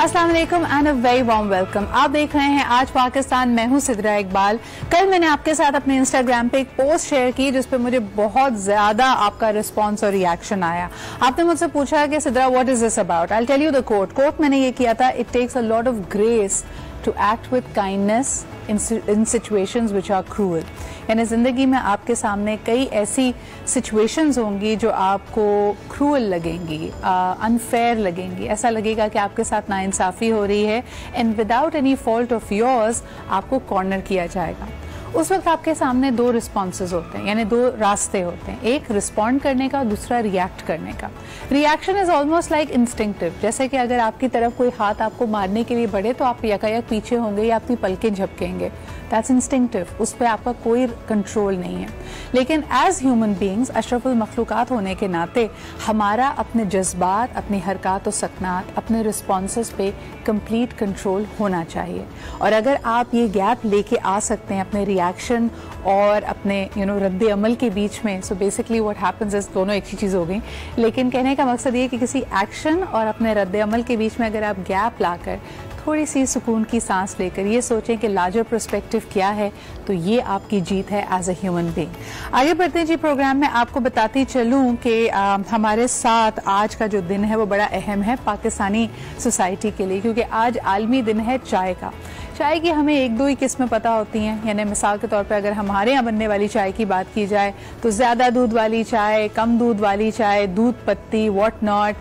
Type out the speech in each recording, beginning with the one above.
अस्सलाम वालेकुम and a very warm welcome. आप देख रहे हैं आज पाकिस्तान, मैं हूं सिद्रा इकबाल। कल मैंने आपके साथ अपने इंस्टाग्राम पे एक पोस्ट शेयर की जिस पे मुझे बहुत ज्यादा आपका रिस्पांस और रिएक्शन आया। आपने मुझसे पूछा कि Sidra what is this about. I tell you the quote मैंने ये किया था, it takes a lot of grace to act with kindness in situations which are cruel. यानी जिंदगी में आपके सामने कई ऐसी सिचुएशंस होंगी जो आपको क्रूअल लगेंगी, अनफेयर लगेंगी, ऐसा लगेगा कि आपके साथ नाइंसाफी हो रही है and without any fault of yours आपको कॉर्नर किया जाएगा। उस वक्त आपके सामने दो रिस्पॉन्सेज होते हैं, यानी दो रास्ते होते हैं, एक रिस्पॉन्ड करने का, दूसरा रिएक्ट करने का। Reaction is almost like instinctive, जैसे कि अगर आपकी तरफ कोई हाथ आपको मारने के लिए बढ़े तो आप यकायक पीछे होंगे या आपकी पलकें झपकेंगे। दैट्स इंस्टिंक्टिव, उस पर आपका कोई कंट्रोल नहीं है। लेकिन एज ह्यूमन बींग्स, अशरफुल मखलूकात होने के नाते हमारा अपने जज्बात, अपनी हरकत और सकनात, अपने रिस्पॉन्सेज पे कंप्लीट कंट्रोल होना चाहिए। और अगर आप ये गैप लेके आ सकते हैं अपने रिएक्शन और अपने रद्द अमल के बीच में, so basically what happens is, दोनों एक ही चीज़ हो गई। लेकिन कहने का मकसद ये कि किसी एक्शन और अपने रद्द अमल के बीच में अगर आप गैप लाकर थोड़ी सी सुकून की सांस लेकर ये सोचें कि लार्जर पर्सपेक्टिव क्या है, तो ये आपकी जीत है एज ए ह्यूमन बीइंग। आगे बढ़ते हैं जी प्रोग्राम में। आपको बताती चलूं कि हमारे साथ आज का जो दिन है वो बड़ा अहम है पाकिस्तानी सोसाइटी के लिए, क्योंकि आज आलमी दिन है चाय का। चाय की हमें एक दो ही किस्में पता होती हैं, यानी मिसाल के तौर पे अगर हमारे यहाँ बनने वाली चाय की बात की जाए तो ज़्यादा दूध वाली चाय, कम दूध वाली चाय, दूध पत्ती, व्हाट नॉट।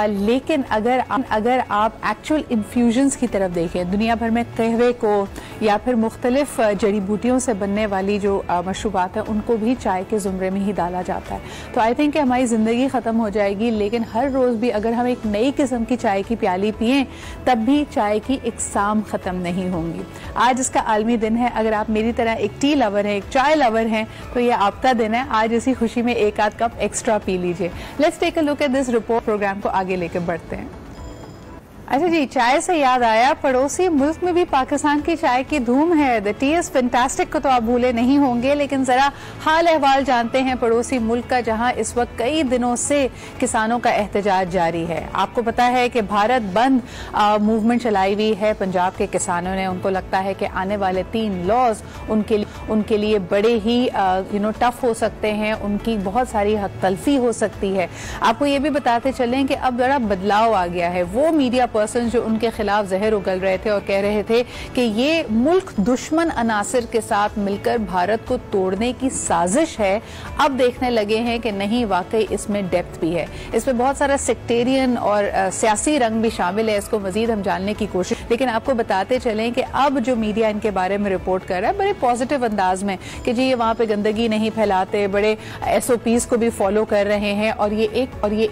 लेकिन अगर आप एक्चुअल इन्फ्यूजन्स की तरफ देखें, दुनिया भर में कहवे को या फिर मुख्तलिफ जड़ी बूटियों से बनने वाली जो मशरूबात है उनको भी चाय के ज़ुमरे में ही डाला जाता है। तो आई थिंक कि हमारी ज़िंदगी ख़त्म हो जाएगी, लेकिन हर रोज़ भी अगर हम एक नई किस्म की चाय की प्याली पिएं तब भी चाय की इकसाम ख़त्म नहीं होंगी। आज इसका आलमी दिन है। अगर आप मेरी तरह एक टी लवर हैं, एक चाय लवर हैं, तो ये आपका दिन है। आज इसी खुशी में एक आध कप एक्स्ट्रा पी लीजिए। Let's take a look at this report. Programme को आगे लेकर बढ़ते हैं। अच्छा जी, चाय से याद आया, पड़ोसी मुल्क में भी पाकिस्तान की चाय की धूम है। द टी इज फैंटास्टिक को तो आप भूले नहीं होंगे, लेकिन जरा हाल अहवाल जानते हैं पड़ोसी मुल्क का, जहां इस वक्त कई दिनों से किसानों का एहतजाज जारी है। आपको पता है कि भारत बंद मूवमेंट चलाई हुई है पंजाब के किसानों ने। उनको लगता है कि आने वाले 3 लॉज उनके लिए बड़े ही टफ हो सकते हैं, उनकी बहुत सारी हक तलफी हो सकती है। आपको ये भी बताते चलें कि अब बड़ा बदलाव आ गया है। वो मीडिया पर्सन जो उनके खिलाफ जहर उगल रहे थे और कह रहे थे कि ये मुल्क दुश्मन अनासिर के साथ मिलकर भारत को तोड़ने की साजिश है, अब देखने लगे हैं कि नहीं, वाकई इसमें डेप्थ भी है, इसमें बहुत सारा सेक्टेरियन और सियासी रंग भी शामिल है। इसको मजीद हम जानने की कोशिश, लेकिन आपको बताते चलें कि अब जो मीडिया इनके बारे में रिपोर्ट कर रहा है बड़े पॉजिटिव अंदाज में कि जी ये वहां पे गंदगी नहीं फैलाते, बड़े SOPs को भी फॉलो कर रहे हैं और ये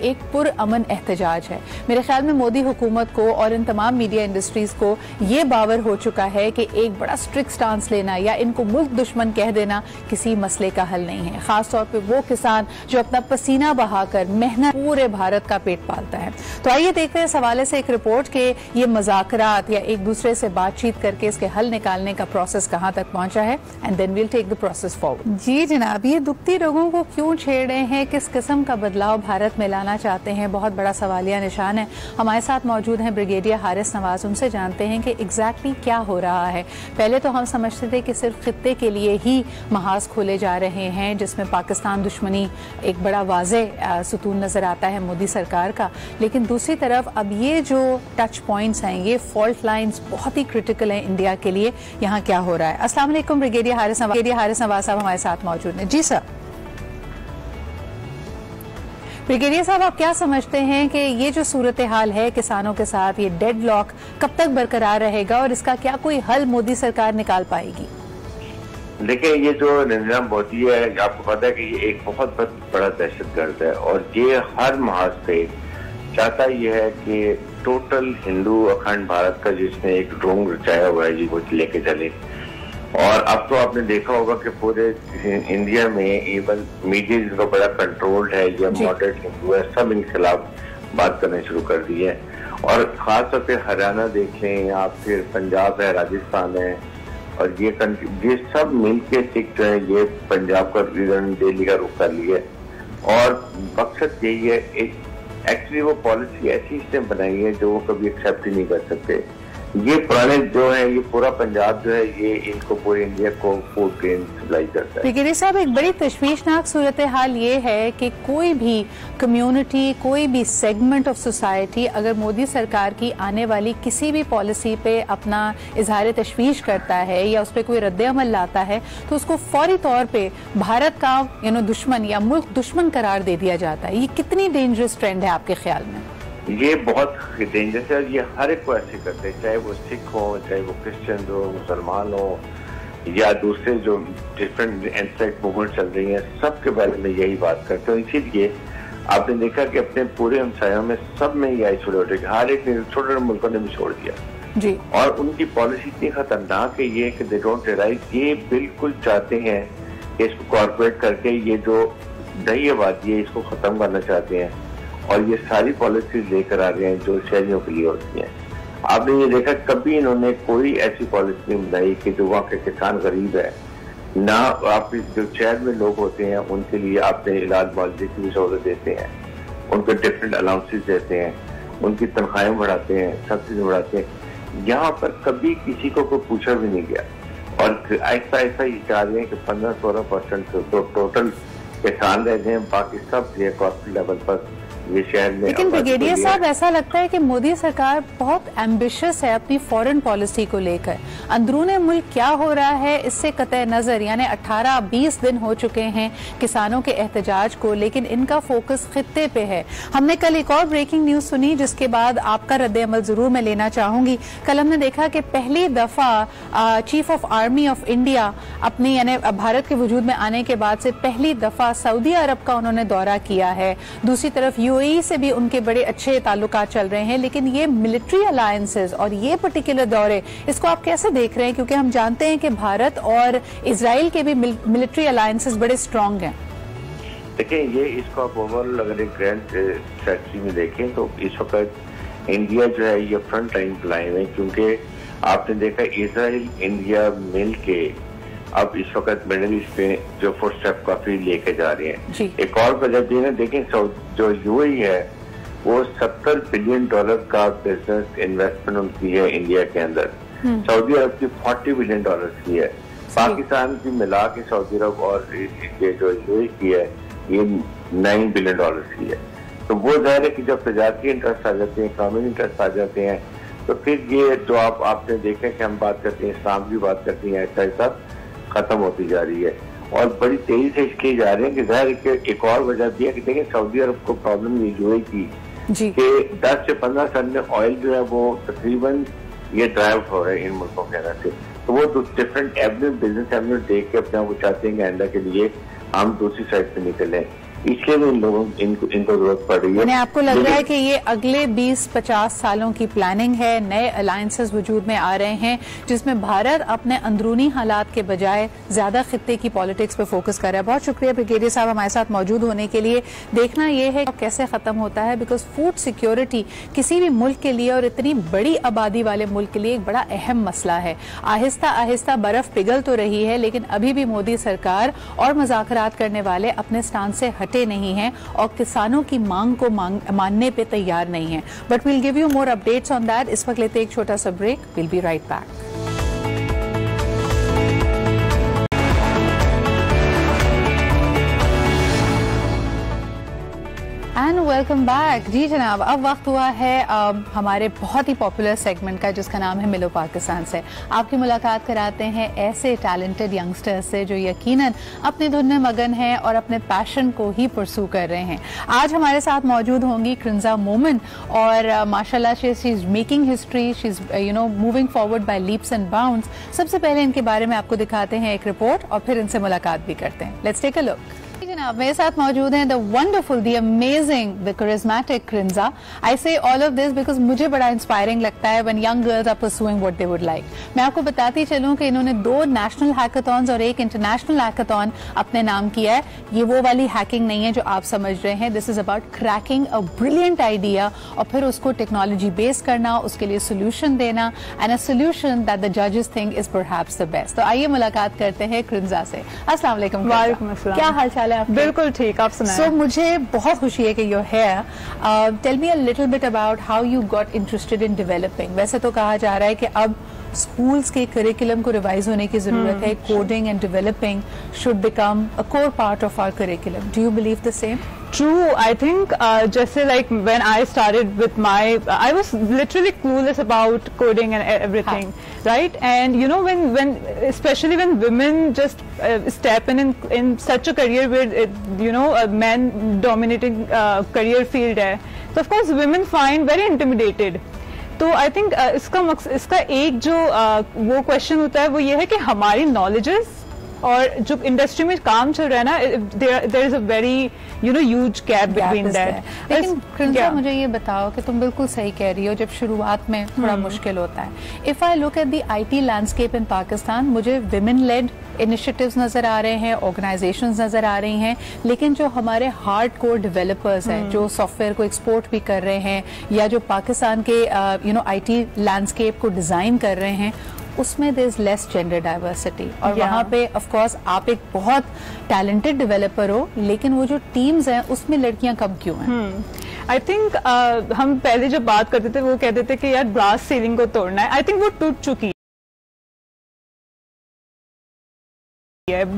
एक पुरअमन एहतजाज है। मेरे ख्याल में मोदी हुकूमत को और इन तमाम मीडिया इंडस्ट्रीज को ये बावर हो चुका है कि एक बड़ा स्ट्रिक्ट स्टांस लेना या इनको मुल्क दुश्मन कह देना किसी मसले का हल नहीं है। खासतौर पे वो किसान जो अपना पसीना बहाकर मेहनत पूरे भारत का पेट पालता है। तो आइए देखते हैं इस हवाले से एक रिपोर्ट के ये मुज़ाकरात या एक दूसरे से बातचीत करके इसके हल निकालने का प्रोसेस कहाँ तक पहुंचा है, and then we'll take the process forward. जी जनाब, ये दुखती लोगों को क्यों छेड़ रहे हैं, किस किस्म का बदलाव भारत में लाना चाहते हैं, बहुत बड़ा सवालिया निशान है। हमारे साथ मौजूद हैं ब्रिगेडियर हारिस नवाज। उनसे जानते हैं कि एग्जैक्टली क्या हो रहा है। पहले तो हम समझते थे कि सिर्फ खित्ते के लिए ही महाज खोले जा रहे हैं, जिसमें पाकिस्तान दुश्मनी एक बड़ा वाज़ेह सुतून नजर आता है मोदी सरकार का, लेकिन दूसरी तरफ अब ये जो टच पॉइंट्स हैं, ये फॉल्ट लाइंस बहुत ही क्रिटिकल हैं इंडिया के लिए। यहाँ क्या हो रहा है? अस्सलाम वालेकुम ब्रिगेडियर हारिस नवाज साहब हमारे साथ मौजूद हैं। जी सर। ब्रिगेडियर साहब, आप क्या समझते हैं कि ये जो सूरत हाल है किसानों के साथ, ये डेडलॉक कब तक बरकरार रहेगा और इसका क्या कोई हल मोदी सरकार निकाल पाएगी? देखिए, ये जो नरेंद्र मोदी है, आपको पता है कि ये एक बहुत बड़ा दहशतगर्द है और ये हर महाज से चाहता ये है कि टोटल हिंदू अखंड भारत का जिसने एक ढोंग रचाया हुआ है जी वो लेके चले। और अब तो आपने देखा होगा कि पूरे इंडिया में इवन मीडिया जिसका बड़ा कंट्रोल्ड है या मॉडरेट हिंदू है, सब इनके खिलाफ बात करना शुरू कर दी है। और खासतौर पे हरियाणा देखें या फिर पंजाब है, राजस्थान है, और ये सब मिलके सिख जो है ये पंजाब का दिल्ली का रुख कर लिए। और मकसद यही है, एक एक्चुअली वो पॉलिसी ऐसी इसने बनाई है जो वो कभी एक्सेप्ट ही नहीं कर सकते। ये पुराने जो है, ये पूरा पंजाब जो है, ये इनको पूरे इंडिया को फूड ग्रेन सप्लाई करता है। ब्रिगेडियर साहब, एक बड़ी तशवीशनाक सूरत हाल ये है कि कोई भी कम्युनिटी, कोई भी सेगमेंट ऑफ सोसाइटी अगर मोदी सरकार की आने वाली किसी भी पॉलिसी पे अपना इजहार तशवीश करता है या उस पर कोई रद्द-ए-अमल लाता है तो उसको फौरी तौर पे भारत का दुश्मन या मुल्क दुश्मन करार दे दिया जाता है। ये कितनी डेंजरस ट्रेंड है आपके ख्याल में? ये बहुत डेंजरस है। ये हर एक को ऐसे करते हैं, चाहे वो सिख हो, चाहे वो क्रिश्चियन हो, मुसलमान हो या दूसरे जो डिफरेंट एंसेट मूवमेंट चल रही हैं, सबके बारे में यही बात करते हैं। इसीलिए आपने देखा कि अपने पूरे हमसायों में सब में ये आइसोलेटेड, हर एक ने, छोटे छोटे मुल्कों ने भी छोड़ दिया जी। और उनकी पॉलिसी इतनी खतरनाक है ये कि दे डोंट रियलाइज, ये बिल्कुल चाहते हैं कि इसको कॉर्पोरेट करके ये जो दही आबादी है इसको खत्म करना चाहते हैं और ये सारी पॉलिसीज लेकर आ रहे हैं जो शहरियों के लिए होती हैं। आपने ये देखा कभी इन्होंने कोई ऐसी पॉलिसी नहीं बनाई कि जो वहाँ के किसान गरीब है ना, आप जो शहर में लोग होते हैं उनके लिए आपने इलाज मुआवजे की भी सहूलत देते हैं, उनको डिफरेंट अलाउंसेस देते हैं, उनकी तनख्वाहें बढ़ाते हैं, सब्सिडी बढ़ाते हैं। यहाँ पर कभी किसी को कोई पूछा भी नहीं गया और ऐसा ऐसा ही चाह रहे हैं कि 15-16% तो टोटल किसान रह गए, बाकी सब जो कॉस्ट लेवल पर ये शहर में। लेकिन ब्रिगेडियर साहब, ऐसा लगता है कि मोदी सरकार बहुत एम्बिशियस है अपनी फॉरेन पॉलिसी को लेकर। अंदरूने मुल्क क्या हो रहा है इससे कतई नजर, यानी 18-20 दिन हो चुके हैं किसानों के एहतजाज को, लेकिन इनका फोकस खित्ते पे है। हमने कल एक और ब्रेकिंग न्यूज सुनी जिसके बाद आपका रद्द अमल जरूर मैं लेना चाहूंगी। कल हमने देखा कि पहली दफा chief of army of India अपनी यानी भारत के वजूद में आने के बाद से पहली दफा सऊदी अरब का उन्होंने दौरा किया है। दूसरी तरफ यूएई से भी उनके बड़े अच्छे ताल्लुकात चल रहे हैं। लेकिन ये मिलिट्री अलायंसेस और ये पर्टिकुलर दौरे, इसको आप कैसे देख रहे हैं? क्योंकि हम जानते हैं कि भारत और इजराइल के भी मिलिट्री अलायंसेस बड़े स्ट्रांग हैं। देखिए, ये इसको आप ओवरऑल अगर एक ग्रैंड स्ट्रेटजी में देखें तो इस वक्त इंडिया जो है ये फ्रंट लाइन पे लाए हुए, क्योंकि आपने देखा इजराइल इंडिया मिल के अब इस वक्त मिडिल ईस्ट में जो फर्स्ट स्टेप काफी लेके जा रहे हैं। एक और वजह भी है, देखें जो यूएई है वो $70 बिलियन का बिजनेस इन्वेस्टमेंट उनकी है इंडिया के अंदर। सऊदी अरब की $40 बिलियन की है। पाकिस्तान की मिला के सऊदी अरब और ये जो यूएई की है ये $9 बिलियन की है। तो वो जाहिर है कि जब तजारती इंटरेस्ट आ जाते हैं, इकोनॉमिक इंटरेस्ट आ जाते हैं, तो फिर ये जो आपने देखा कि हम बात करते हैं, इस्लाम की बात करते हैं, ऐसा ऐसा खत्म होती जा रही है और बड़ी तेजी से इसलिए जा रहे हैं कि जाहिर है कि एक और वजह भी है कि देखिए सऊदी अरब को प्रॉब्लम ये यूएई की कि 10 से 15 साल में ऑयल जो है वो तकरीबन ये ड्राइव हो रहा है इन मुल्कों के अंदर से। तो वो डिफरेंट एवेन्यू, बिजनेस एवेन्यू देख के अपने वो चाहते हैं कि आइंदा के लिए हम दूसरी साइड पे निकलें, इसलिए भी इन लोगों इनको जरूरत पड़ रही है। आपको लग रहा है कि ये अगले 20-50 सालों की प्लानिंग है, नए अलायंसेस वजूद में आ रहे हैं जिसमें भारत अपने अंदरूनी हालात के बजाय ज्यादा खित्ते की पॉलिटिक्स पे फोकस कर रहा है। बहुत शुक्रिया ब्रिगेडियर साहब हमारे साथ मौजूद होने के लिए। देखना यह है कैसे खत्म होता है, बिकॉज फूड सिक्योरिटी किसी भी मुल्क के लिए और इतनी बड़ी आबादी वाले मुल्क के लिए एक बड़ा अहम मसला है। आहिस्ता आहिस्ता बर्फ पिघल तो रही है, लेकिन अभी भी मोदी सरकार और मुज़ाकरात करने वाले अपने स्टांस से हटे नहीं हैं और किसानों की मांग को मानने पे तैयार नहीं है। But will give you more updates on that. इस वक्त लेते एक छोटा सा break, will be right back. And welcome back. जी जनाब, अब वक्त हुआ है हमारे बहुत ही पॉपुलर सेगमेंट का जिसका नाम है मिलो पाकिस्तान से। आपकी मुलाकात कराते हैं ऐसे टैलेंटेड यंगस्टर्स से जो यकीनन अपनी धुन में मगन हैं और अपने पैशन को ही परसू कर रहे हैं। आज हमारे साथ मौजूद होंगी क्रिंजा मोमिन और माशाल्लाह she is making history, she is moving forward bye leaps and bounds. सबसे पहले इनके बारे में आपको दिखाते हैं एक रिपोर्ट और फिर इनसे मुलाकात भी करते हैं। Let's take a look. जनाब, मेरे साथ मौजूद हैं the wonderful, the amazing, the charismatic Krinja. I say all of this because मुझे बड़ा इंस्पायरिंग लगता है when young girls are pursuing what they would like. मैं आपको बताती चलूं कि इन्होंने 2 नेशनल हैकाथॉन्स और एक इंटरनेशनल हैकाथॉन अपने नाम किया है। ये वो वाली हैकिंग नहीं है जो आप समझ रहे हैं। This is about cracking a brilliant idea और फिर उसको टेक्नोलॉजी बेस करना, उसके लिए सोल्यूशन देना and a solution that the जजेस think is perhaps the best. तो आइए मुलाकात करते हैं क्रिंजा से। अस्सलाम वालेकुम। वालेकुम अस्सलाम। क्या हाल चाल है आपके? बिल्कुल ठीक, आप सुनाएं। So, मुझे बहुत खुशी है कि you're here. Tell me a little bit about how you got interested in developing. वैसे तो कहा जा रहा है कि अब स्कूल्स के करिकुलम को रिवाइज होने की जरूरत है. Coding and developing should become a core part of our curriculum. Do you believe the same? True, I think just like when I started with I was literally clueless about coding and everything, right? And you know, especially when women just step in such a career where you know a man-dominated career field है, so of course women find very intimidated. तो I think इसका एक जो वो question होता है वो ये है कि हमारी नॉलेजेस और जो इंडस्ट्री में काम चल रहा है ना, there is a very huge gap between that. लेकिन कृंजा, मुझे ये बताओ कि तुम बिल्कुल सही कह रही हो, जब शुरुआत में थोड़ा मुश्किल होता है. If I look at the IT landscape इन पाकिस्तान, मुझे विमेन लेड इनिशिएटिव्स नजर आ रहे हैं, ऑर्गेनाइजेशंस नजर आ रही हैं, लेकिन जो हमारे हार्ड कोर डेवलपर्स हैं, जो सॉफ्टवेयर को एक्सपोर्ट भी कर रहे हैं या जो पाकिस्तान के आईटी लैंडस्केप को डिजाइन कर रहे हैं, उसमें there is less gender diversity. और वहाँ पे ऑफ कोर्स आप एक बहुत टैलेंटेड डेवलपर हो, लेकिन वो जो टीम्स हैं उसमें लड़कियां कम क्यों हैं? आई थिंक हम पहले जब बात करते थे वो कहते थे कि यार ग्लास सीलिंग को तोड़ना है. आई थिंक वो टूट चुकी है.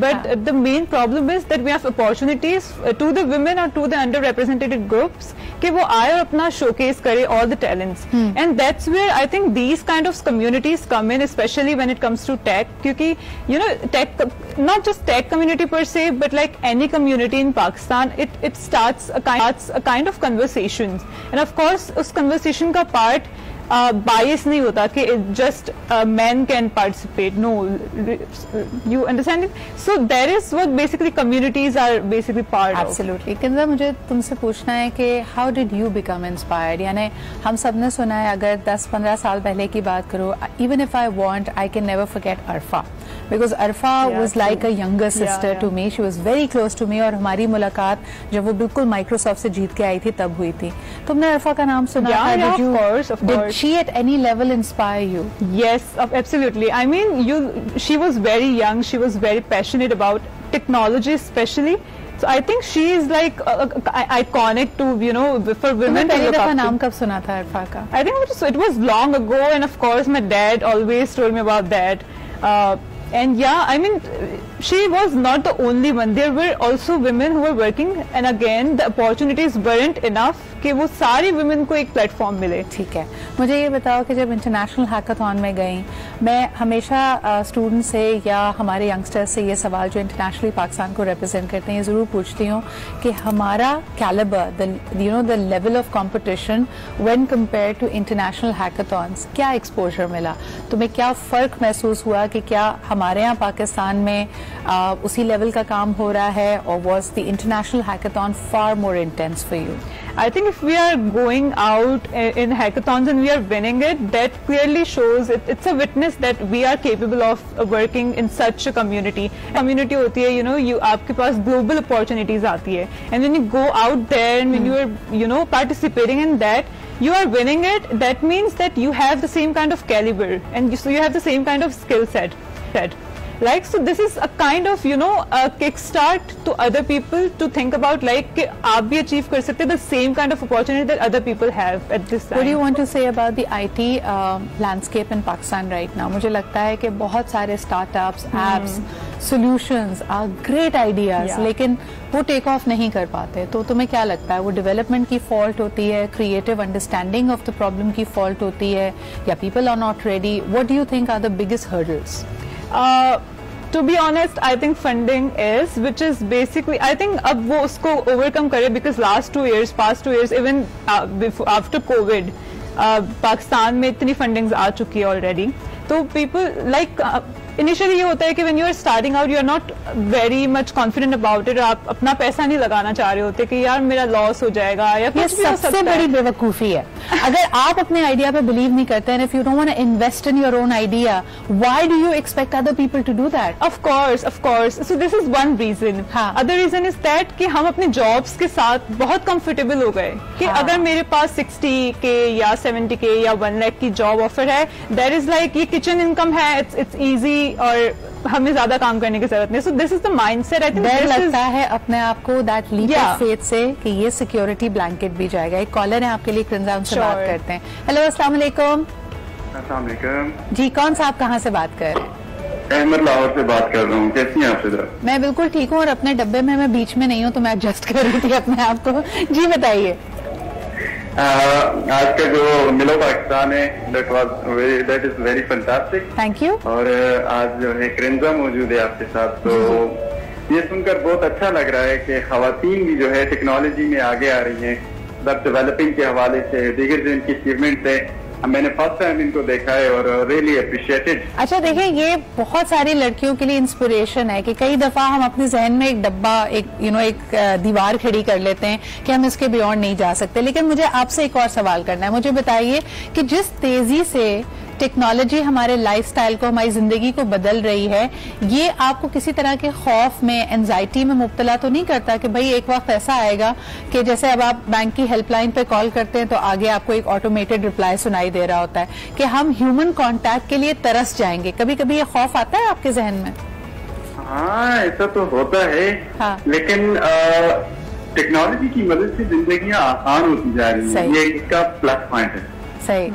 But the main problem is that we have opportunities to the women or to the underrepresented groups कि वो आए और अपना showcase करे all the talents. And that's where I think these kind of communities come in, especially when it comes to tech. क्योंकि you know tech, not just tech community per se, but like any community in Pakistan, it starts a kind of conversations. And of course उस conversation का part bias नहीं होता कि just men can participate. No, you understand it? So there is what basically communities are basically part of. Absolutely. Kinza, मुझे तुमसे पूछना है कि how did you become inspired? यानी हम सब ने सुना है, अगर 10-15 साल पहले की बात करो, even if I want, I can never forget Arfa. Because Arfa was like a younger sister to me. She was very close to me. और हमारी मुलाकात जब वो बिल्कुल माइक्रोसॉफ्ट से जीत के आई थी तब हुई थी. तुमने अरफा का नाम सुना था? Of course. Did she at any level inspire you? Yes, absolutely. I mean, she was very young. She was very passionate about technology, especially. So I think she is like iconic to for women. पहली दफा नाम कब सुना था अरफा का? I think it was long ago, and of course my dad always told me about that. And yeah, I mean, she was not the only one. There were also women who were working, and again, the opportunities weren't enough कि वो सारी women को एक platform मिले. ठीक है, मुझे ये बताओ कि जब इंटरनेशनल हैकाथॉन में गई, मैं हमेशा स्टूडेंट से या हमारे यंगस्टर्स से ये सवाल जो इंटरनेशनली पाकिस्तान को रिप्रेजेंट करते हैं, ये जरूर पूछती हूँ कि हमारा calibre, the level of competition when compare to international hackathons, क्या एक्सपोजर मिला तुम्हें? क्या फर्क महसूस हुआ कि क्या हमारे यहाँ पाकिस्तान में उसी लेवल का काम हो रहा है, और was the international hackathon far more intense for you? I think if we are going out in hackathons and we are winning it, that clearly shows it's a witness that we are capable of working in such a community. Community होती है, आपके पास global opportunities आती है, and when you go out there and when you are participating in that, you are winning it. That means that you have the same kind of caliber, and so you have the same kind of skill set. Like, so this is a kind of a kickstart to other people to think about like कि आप भी achieve कर सकते हैं the same kind of opportunity that other people have at this time. What do you want to say about the IT landscape in Pakistan right now? मुझे लगता है कि बहुत सारे startups, apps, solutions are great ideas, लेकिन वो take off नहीं कर पाते. तो तुम्हें क्या लगता है, वो डेवलपमेंट की फॉल्ट होती है, creative understanding of the problem की फॉल्ट होती है, या people are not ready? What do you think are the biggest hurdles? To be honest, I think funding is, which is basically, I think अब वो उसको overcome करे, because past 2 years, even after COVID, Pakistan में इतनी fundings आ चुकी है already. तो people like initially ये होता है कि when you are starting out, you are not very much confident about it. आप अपना पैसा नहीं लगाना चाह रहे होते कि यार मेरा लॉस हो जाएगा या कुछ भी हो सकता है. सबसे बड़ी बेवकूफी है अगर आप अपने आइडिया पे बिलीव नहीं करते हैं. if you don't want to invest in your own idea, why do you expect other people to do that? Of course. So this is one reason. Other reason is that कि हम अपने jobs के साथ बहुत comfortable हो गए कि अगर मेरे पास 60K या 70K या 1 लाख की जॉब ऑफर है, that is like ये किचन इनकम है, it's easy, और हमें ज्यादा काम करने की जरूरत नहीं। So this is the mindset. I think डर लगता है अपने आप को दैट लीप ऑफ फेथ से कि ये सिक्योरिटी ब्लैंकेट भी जाएगा। एक कॉलर है आपके लिए, क्रिंजा, उनसे बात करते हैं। हेलो, अस्सलाम वालेकुम। अस्सलाम वालेकुम जी, कौन सा, आप कहाँ से बात कर रहे हैं? अहमद लाहौर से बात कर रहा हूँ। कैसी हैं आप? मैं बिल्कुल ठीक हूँ और अपने डब्बे में मैं बीच में नहीं हूँ, तो मैं एडजस्ट कर रही थी अपने आप को। जी बताइए। आज का जो मिलो पाकिस्तान है, that is very fantastic. Thank you. और आज जो है क्रिंजा मौजूद है आपके साथ, तो ये सुनकर बहुत अच्छा लग रहा है कि खवातीन भी जो है टेक्नोलॉजी में आगे आ रही हैं, मतलब डेवलपिंग के हवाले से, दीगर जो इनकी अचीवमेंट है। मैंने फर्स्ट टाइम इनको देखा है और रियली अप्रिशिएटेड। अच्छा देखिए, ये बहुत सारी लड़कियों के लिए इंस्पिरेशन है कि कई दफा हम अपने जहन में एक डब्बा, एक दीवार खड़ी कर लेते हैं कि हम इसके बियॉन्ड नहीं जा सकते। लेकिन मुझे आपसे एक और सवाल करना है। मुझे बताइए कि जिस तेजी से टेक्नोलॉजी हमारे लाइफस्टाइल को, हमारी जिंदगी को बदल रही है, ये आपको किसी तरह के खौफ में, एंजाइटी में मुब्तला तो नहीं करता कि भाई एक वक्त ऐसा आएगा कि जैसे अब आप बैंक की हेल्पलाइन पे कॉल करते हैं तो आगे आपको एक ऑटोमेटेड रिप्लाई सुनाई दे रहा होता है कि हम ह्यूमन कांटेक्ट के लिए तरस जाएंगे? कभी कभी ये खौफ आता है आपके जहन में? हाँ, ऐसा तो होता है। हाँ। लेकिन टेक्नोलॉजी की मदद से जिंदगियां आसान होती जा रही है, ये इसका प्लस पॉइंट है। सही,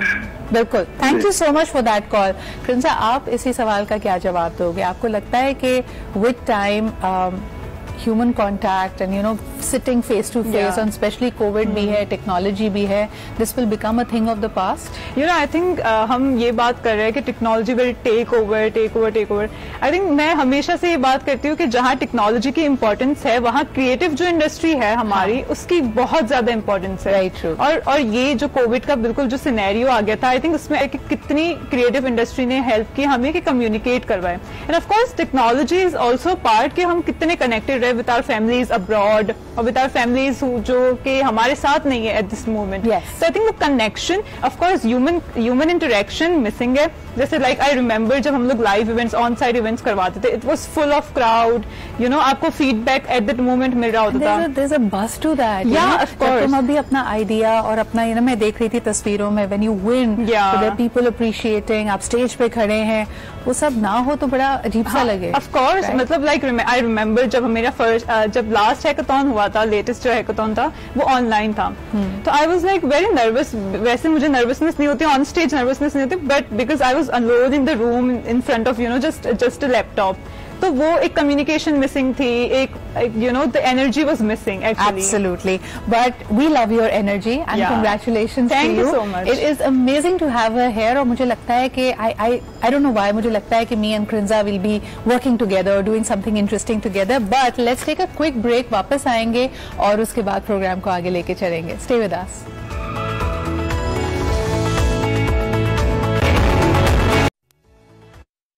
बिल्कुल। Thank you so much for that call. Krinja, आप इसी सवाल का क्या जवाब दोगे? आपको लगता है कि with time human contact and sitting face to face, और स्पेशली कोविड भी है, टेक्नोलॉजी भी है, this will become a thing of the past? I think हम ये बात कर रहे हैं कि technology will take over. I think मैं हमेशा से ये बात करती हूँ कि जहाँ टेक्नोलॉजी की इंपॉर्टेंस है, वहाँ क्रिएटिव जो इंडस्ट्री है हमारी, उसकी बहुत ज्यादा इंपॉर्टेंस है। Right, true. और ये जो कोविड का बिल्कुल जो सिनेरियो आ गया था, आई थिंक उसमें कितनी क्रिएटिव इंडस्ट्री ने हेल्प की हमें कि कम्युनिकेट करवाए। End of course technology is also part कि हम कितने कनेक्टेड रहे विद आवर फैमिलीज अब्रॉड और विद आवर फैमिलीज जो कि हमारे साथ नहीं है at this moment. So I think the connection, of course human interaction missing है। जैसे लाइक आई रिमेंबर जब हम लोग live events, on side events करवाते थे, it was full of crowd, आपको फीडबैक एट दैट मोमेंट मिल रहा होता था। There's a buzz to that. Yeah, of course. तुम अभी अपना आइडिया और अपना मैं देख रही थी तस्वीरों में, when you win, so there people appreciating, आप स्टेज पे खड़े हैं, वो सब ना हो तो बड़ा अजीब सा लगे। ऑफ कोर्स, मतलब लाइक आई रिमेंबर जब मेरा जब लास्ट हैकाथॉन हुआ था, लेटेस्ट जो हैकाथॉन था, वो ऑनलाइन था। तो I was like very nervous. वैसे मुझे नर्वसनेस नहीं होती, ऑन स्टेज नर्वसनेस नहीं होती, but because I was alone in the room in front of just a laptop, तो वो एक कम्युनिकेशन मिसिंग थी, एक the energy was missing actually. Absolutely, but we love your energy and congratulations to you so much. It is amazing to have her here. और मुझे लगता है कि आई डोंट नो व्हाई, मुझे लगता है कि me and Krinja will be working together, doing something interesting together. But let's take a quick break, वापस आएंगे और उसके बाद प्रोग्राम को आगे लेके चलेंगे। Stay with us.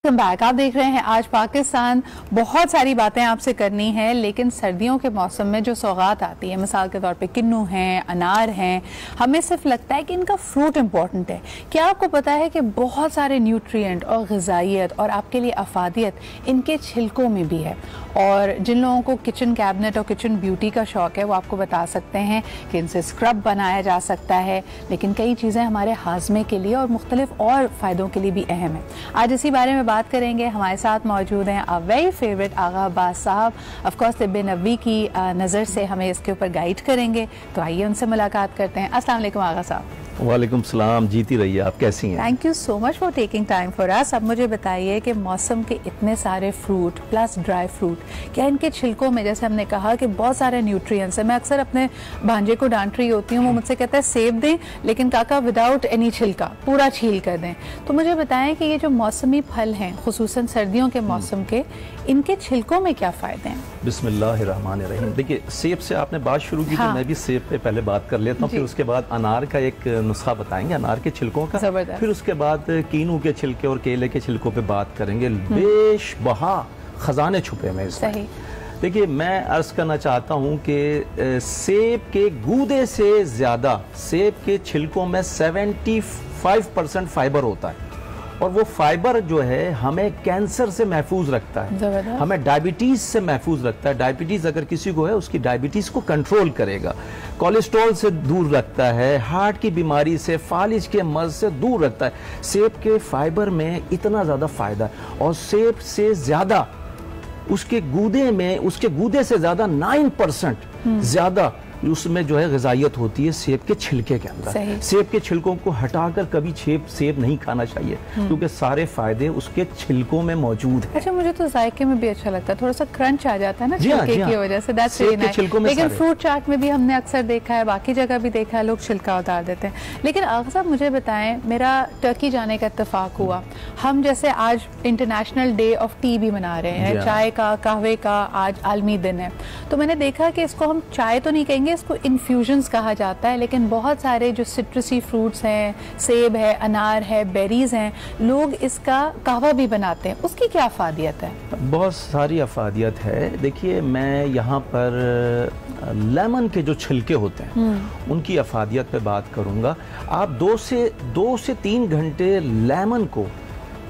बैक, आप देख रहे हैं आज पाकिस्तान। बहुत सारी बातें आपसे करनी है, लेकिन सर्दियों के मौसम में जो सौगात आती है, मिसाल के तौर पे किन्नू हैं, अनार हैं, हमें सिर्फ लगता है कि इनका फ्रूट इंपॉर्टेंट है। क्या आपको पता है कि बहुत सारे न्यूट्रिएंट और ग़िज़ाइयत और आपके लिए अफादियत इनके छिलकों में भी है? और जिन लोगों को किचन कैबिनेट और किचन ब्यूटी का शौक है, वो आपको बता सकते हैं कि इनसे स्क्रब बनाया जा सकता है, लेकिन कई चीज़ें हमारे हाजमे के लिए और मुख्तलिफ और फ़ायदों के लिए भी अहम है। आज इसी बारे में बात करेंगे। हमारे साथ मौजूद हैं आवर वेरी फेवरेट आगा अब्बास साहब। ऑफ कोर्स तिब्बे नबवी की नज़र से हमें इसके ऊपर गाइड करेंगे, तो आइए उनसे मुलाकात करते हैं। अस्सलाम वालेकुम आगा साहब। वालेकुम सलाम, जीती रहिए। आप कैसी हैं? Thank you so much for taking time for us. अब मुझे बताइए कि मौसम के इतने सारे फ्रूट प्लस ड्राई फ्रूट, क्या इनके छिलकों में, जैसे हमने कहा कि बहुत सारे न्यूट्रिएंट्स हैं। मैं अक्सर अपने भांजे को डांट रही होती हूँ, वो मुझसे कहता है सेब दें लेकिन काका विदाउट एनी छिलका, पूरा छील कर दें। तो मुझे बताएं कि ये जो मौसमी फल हैं, खुसूसन सर्दियों के मौसम के, इनके छिलकों में क्या फ़ायदे हैं? बिस्मिल्लाहिर्रहमानिर्रहीम। देखिए, सेब से आपने बात शुरू की, तो मैं भी सेब पे पहले बात कर लेता हूँ, फिर उसके बाद अनार का एक नुस्खा बताएंगे, अनार के छिलकों का, फिर उसके बाद कीनू के छिलके और केले के छिलकों पे बात करेंगे। बेशबहा खजाने छुपे में इसमें। देखिए, मैं अर्ज करना चाहता हूँ कि सेब के गूदे से ज़्यादा सेब के छिलकों में 75% फाइबर होता है, और वो फाइबर जो है हमें कैंसर से महफूज रखता है, हमें डायबिटीज से महफूज रखता है। डायबिटीज अगर किसी को है उसकी डायबिटीज को कंट्रोल करेगा, कोलेस्ट्रॉल से दूर रखता है, हार्ट की बीमारी से, फालिज के मर्ज से दूर रखता है। सेब के फाइबर में इतना ज्यादा फायदा है और सेब से ज्यादा उसके गूदे से ज्यादा 9% ज्यादा उसमें जो है ग़िज़ाइयत होती है सेब के छिलके के अंदर। सेब के छिलकों को हटाकर कभी सेब नहीं खाना चाहिए क्योंकि सारे फायदे उसके छिलकों में मौजूद हैं। अच्छा, मुझे तो जायके में भी अच्छा लगता है, थोड़ा सा क्रंच आ जाता है ना छिलके की वजह से, दैट्स वेरी नाइस। लेकिन फ्रूट चाट में भी हमने अक्सर देखा है, बाकी जगह भी देखा है, लोग छिलका उतार देते हैं। लेकिन आगा साहब मुझे बताएं, मेरा टर्की जाने का इत्तेफाक हुआ, हम जैसे आज इंटरनेशनल डे ऑफ टी भी मना रहे हैं, चाय का, कहवे का आज आलमी दिन है, तो मैंने देखा कि इसको हम चाय तो नहीं कहेंगे, इसको इन्फ्यूजन्स कहा जाता है, लेकिन बहुत सारे जो सिट्रसी फ्रूट्स हैं, सेब है, अनार है, बेरीज हैं, लोग इसका कहवा भी बनाते हैं। उसकी क्या अफादियत है? बहुत सारी अफादियत है। देखिए, मैं यहाँ पर लेमन के जो छिलके होते हैं उनकी अफादियत पे बात करूंगा। आप 2 से 3 घंटे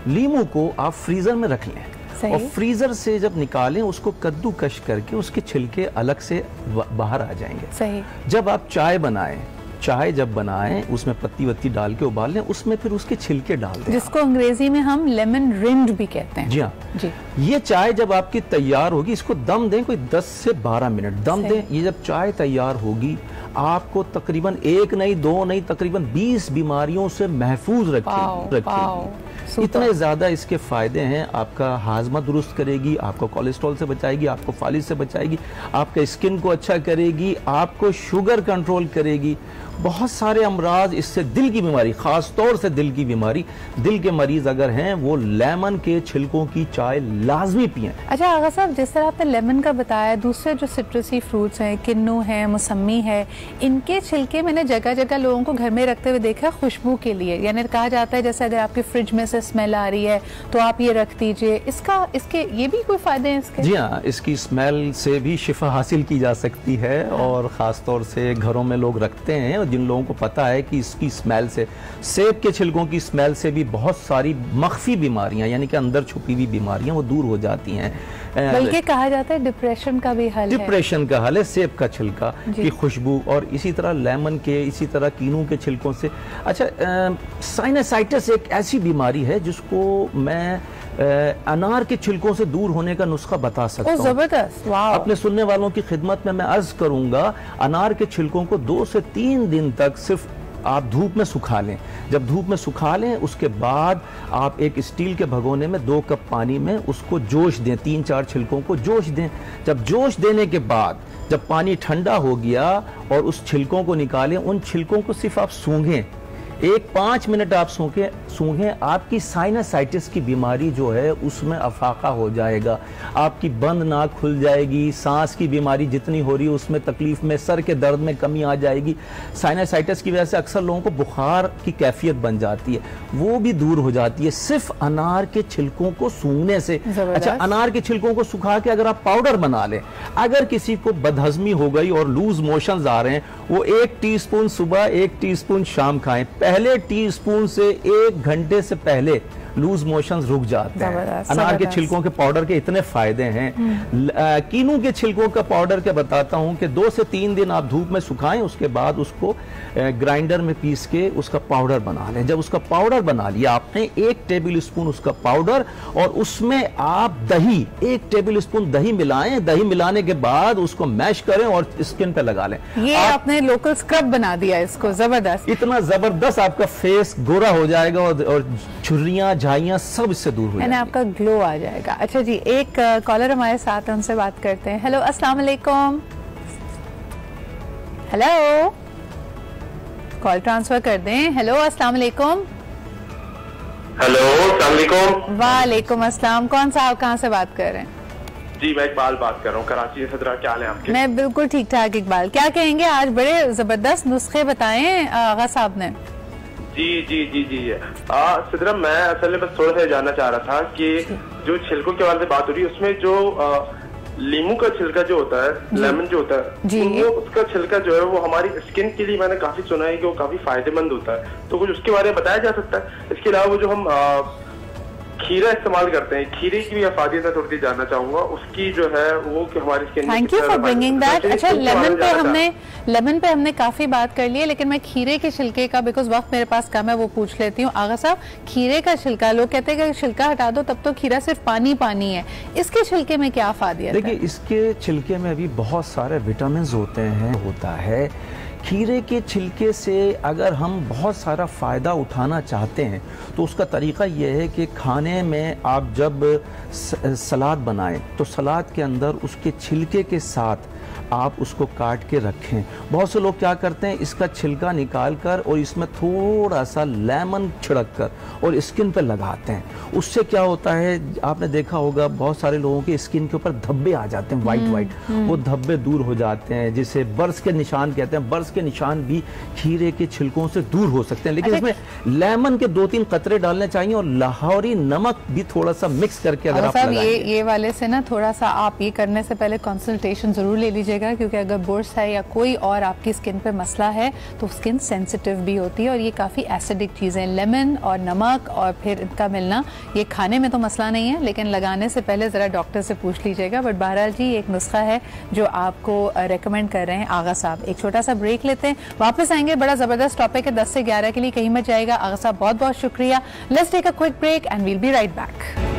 लीमू को आप फ्रीजर में रख लें और फ्रीजर से जब निकालें उसको कद्दूकश करके उसके छिलके अलग से बाहर आ जाएंगे। सही। जब आप चाय बनाएं उसमें पत्ती वत्ती डाल के उबाल लें, उसमें फिर उसके छिलके डाल दें, जिसको अंग्रेजी में हम लेमन रिंड भी कहते हैं। जी हाँ जी। ये चाय जब आपकी तैयार होगी, इसको दम दें, कोई 10 से 12 मिनट दम दें। ये जब चाय तैयार होगी आपको तकरीबन 1 नहीं 2 नहीं तकरीबन 20 बीमारियों से महफूज रखेगी। इतने ज्यादा इसके फायदे हैं। आपका हाजमा दुरुस्त करेगी, आपको कोलेस्ट्रॉल से बचाएगी, आपको फालिज से बचाएगी, आपके स्किन को अच्छा करेगी, आपको शुगर कंट्रोल करेगी। बहुत सारे अमराज इससे, दिल की बीमारी, खास तौर से दिल की बीमारी, दिल के मरीज अगर हैं वो लेमन के छिलकों की चाय लाजमी पिएं। अच्छा आगा साहब, जिस तरह आपने लेमन का बताया, दूसरे जो सिट्रसी फ्रूट्स हैं, किन्नू है, मौसमी है, इनके छिलके मैंने जगह जगह लोगों को घर में रखते हुए देखा खुशबू के लिए। यानी कहा जाता है जैसे अगर आपके फ्रिज में से स्मेल आ रही है तो आप ये रख दीजिए। इसके ये भी कोई फायदे हैं इसके? जी हाँ, इसकी स्मेल से भी शिफा हासिल की जा सकती है और खास तौर से घरों में लोग रखते हैं। जिन लोगों को पता है कि इसकी स्मेल से, सेब के छिलकों की स्मेल से भी बहुत सारी मख्फी बीमारियां यानी कि अंदर छुपी हुई बीमारियां वो दूर हो जाती हैं। बल्कि कहा जाता है डिप्रेशन का भी हल है। डिप्रेशन का हल है सेब का छिलका की खुशबू, और इसी तरह लेमन के, इसी तरह कीनू के छिलकों से। अच्छा, साइनसाइटिस एक ऐसी बीमारी है जिसको मैं अनार के छिलकों से दूर होने का नुस्खा बता सकता हूँ। जबरदस्त। अपने सुनने वालों की खिदमत में मैं अर्ज करूंगा, अनार के छिलकों को 2 से 3 दिन तक सिर्फ आप धूप में सुखा लें। जब धूप में सुखा लें उसके बाद आप एक स्टील के भगोने में 2 कप पानी में उसको जोश दें, 3-4 छिलकों को जोश दें। जब जोश देने के बाद जब पानी ठंडा हो गया और उस छिलकों को निकालें, उन छिलकों को सिर्फ आप सूंघें, 5 मिनट आप सूंघें, आपकी साइनसाइटिस की बीमारी जो है उसमें अफाका हो जाएगा। आपकी बंद नाक खुल जाएगी, सांस की बीमारी जितनी हो रही है उसमें तकलीफ में, सर के दर्द में कमी आ जाएगी। साइनसाइटिस की वजह से अक्सर लोगों को बुखार की कैफियत बन जाती है, वो भी दूर हो जाती है सिर्फ अनार के छिलकों को सूंघने से। अच्छा, अनार के छिलकों को सुखा के अगर आप पाउडर बना लें, अगर किसी को बदहजमी हो गई और लूज मोशंस आ रहे हैं, वो 1 टीस्पून सुबह 1 टीस्पून शाम खाएं। पहले टीस्पून से 1 घंटे से पहले लूज मोशंस रुक जाते हैं। अनार के छिलकों के पाउडर के इतने फायदे हैं। कीनू के छिलकों का पाउडर के बताता हूं कि 2 से 3 दिन आप धूप में सुखाएं, उसके बाद उसको ग्राइंडर में पीस के उसका पाउडर बना लें। जब उसका पाउडर बना लिया आपने, 1 टेबल स्पून उसका पाउडर और उसमें आप दही, 1 टेबल स्पून दही मिलाएं। दही मिलाने के बाद उसको मैश करें और स्किन पे लगा लें। ये आपने लोकल स्क्रब बना दिया इसको, जबरदस्त। इतना जबरदस्त आपका फेस गोरा हो जाएगा और झुर्रियां झाइयां सब इससे दूर हो जाएंगी, आपका ग्लो आ जाएगा। अच्छा जी, एक कॉलर हमारे साथ है, उनसे बात करते हैं। हेलो, अस्सलाम वालेकुम। हेलो, कॉल ट्रांसफर कर दें। हेलो, अस्सलाम वालेकुम। हेलो, अस्सलाम वालेकुम। वालेकुम अस्सलाम। कौन साहब, कहाँ से बात कर रहे हैं? जी, मैं इकबाल बात कर रहा हूँ, कराची से। क्या हाल है आपके? मैं बिल्कुल ठीक ठाक। इकबाल, क्या कहेंगे? आज बड़े जबरदस्त नुस्खे बताए आगा साहब ने। जी जी जी जी सिद्रा, मैं असल में बस थोड़ा सा जानना चाह रहा था कि जो छिलकों के बारे में बात हो रही है उसमें जो लीमू का छिलका जो होता है, लेमन जो होता है, वो उसका छिलका जो है वो हमारी स्किन के लिए मैंने काफी सुना है कि वो काफी फायदेमंद होता है, तो कुछ उसके बारे में बताया जा सकता है? इसके अलावा वो जो हम खीरा इस्तेमाल करते हैं, खीरे की भी अफादियत मैं थोड़ी सी जानना चाहूंगा, उसकी जो है वो कि हमारी skin. Thank you for bringing that. अच्छा, लेमन पे हमने काफी बात कर ली है, लेकिन मैं खीरे के छिलके का, बिकॉज वक्त मेरे पास कम है, वो पूछ लेती हूँ। आगा साहब, खीरे का छिलका, लोग कहते हैं कि छिलका हटा दो तब तो खीरा सिर्फ पानी पानी है, इसके छिलके में क्या अफादियत है? देखिए, इसके छिलके में भी बहुत सारे विटामिन होता है। खीरे के छिलके से अगर हम बहुत सारा फ़ायदा उठाना चाहते हैं तो उसका तरीक़ा यह है कि खाने में आप जब सलाद बनाएं तो सलाद के अंदर उसके छिलके के साथ आप उसको काट के रखें। बहुत से लोग क्या करते हैं, इसका छिलका निकाल कर और इसमें थोड़ा सा लेमन छिड़क कर और स्किन पे लगाते हैं। उससे क्या होता है, आपने देखा होगा बहुत सारे लोगों के स्किन के ऊपर धब्बे आ जाते हैं, वाइट वो धब्बे दूर हो जाते हैं, जिसे बर्स के निशान कहते हैं। बर्स के निशान भी खीरे के छिलकों से दूर हो सकते हैं, लेकिन इसमें लेमन के 2-3 कतरे डालने चाहिए और लाहौरी नमक भी थोड़ा सा मिक्स करके अगर आप ये वाले से ना थोड़ा सा आप ये करने से पहले कंसल्टेशन जरूर ले लीजिए, क्योंकि अगर बुर्स है या कोई और आपकी स्किन पे मसला है तो स्किन सेंसिटिव भी होती है और ये काफ़ी एसिडिक चीज़ें, लेमन और नमक और फिर इनका मिलना, ये खाने में तो मसला नहीं है, लेकिन लगाने से पहले ज़रा डॉक्टर से पूछ लीजिएगा। बट बहरहाल जी, एक नुस्खा है जो आपको रेकमेंड कर रहे हैं आगा साहब। एक छोटा सा ब्रेक लेते हैं, वापस आएंगे। बड़ा ज़बरदस्त टॉपिक है, 10 से 11 के लिए कहीं मत जाएगा। आगा साहब बहुत बहुत शुक्रिया। Let's take a quick break and we'll be right back.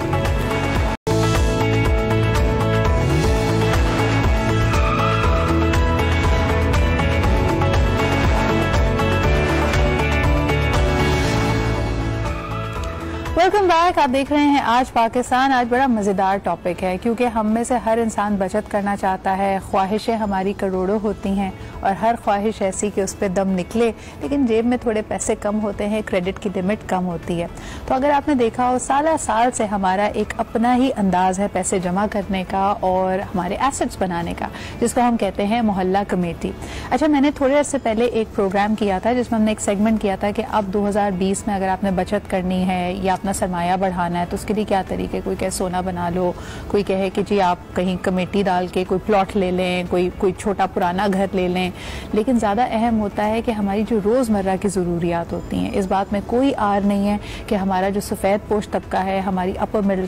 Welcome back. आप देख रहे हैं आज पाकिस्तान। आज बड़ा मज़ेदार टॉपिक है, क्योंकि हम में से हर इंसान बचत करना चाहता है। ख्वाहिशें हमारी करोड़ों होती हैं और हर ख्वाहिश ऐसी कि उस पर दम निकले, लेकिन जेब में थोड़े पैसे कम होते हैं, क्रेडिट की लिमिट कम होती है। तो अगर आपने देखा हो, साल से हमारा एक अपना ही अंदाज है पैसे जमा करने का और हमारे एसेट्स बनाने का, जिसको हम कहते हैं मोहल्ला कमेटी। अच्छा, मैंने थोड़े अर्से पहले एक प्रोग्राम किया था जिसमें हमने एक सेगमेंट किया था कि अब 2020 में अगर आपने बचत करनी है या अपना सरमाया बढ़ाना है तो उसके लिए क्या तरीके, कोई कहे सोना बना लो, कोई कहे कि जी आप कहीं कमेटी डाल के कोई प्लॉट ले लें, कोई छोटा पुराना घर ले लें। लेकिन ज़्यादा अहम होता है कि हमारी जो रोज़मर्रा की ज़रूरियात होती हैं, इस बात में कोई आर नहीं है कि हमारा जो सफ़ेद पोश तबका है, हमारी अपर मिडिल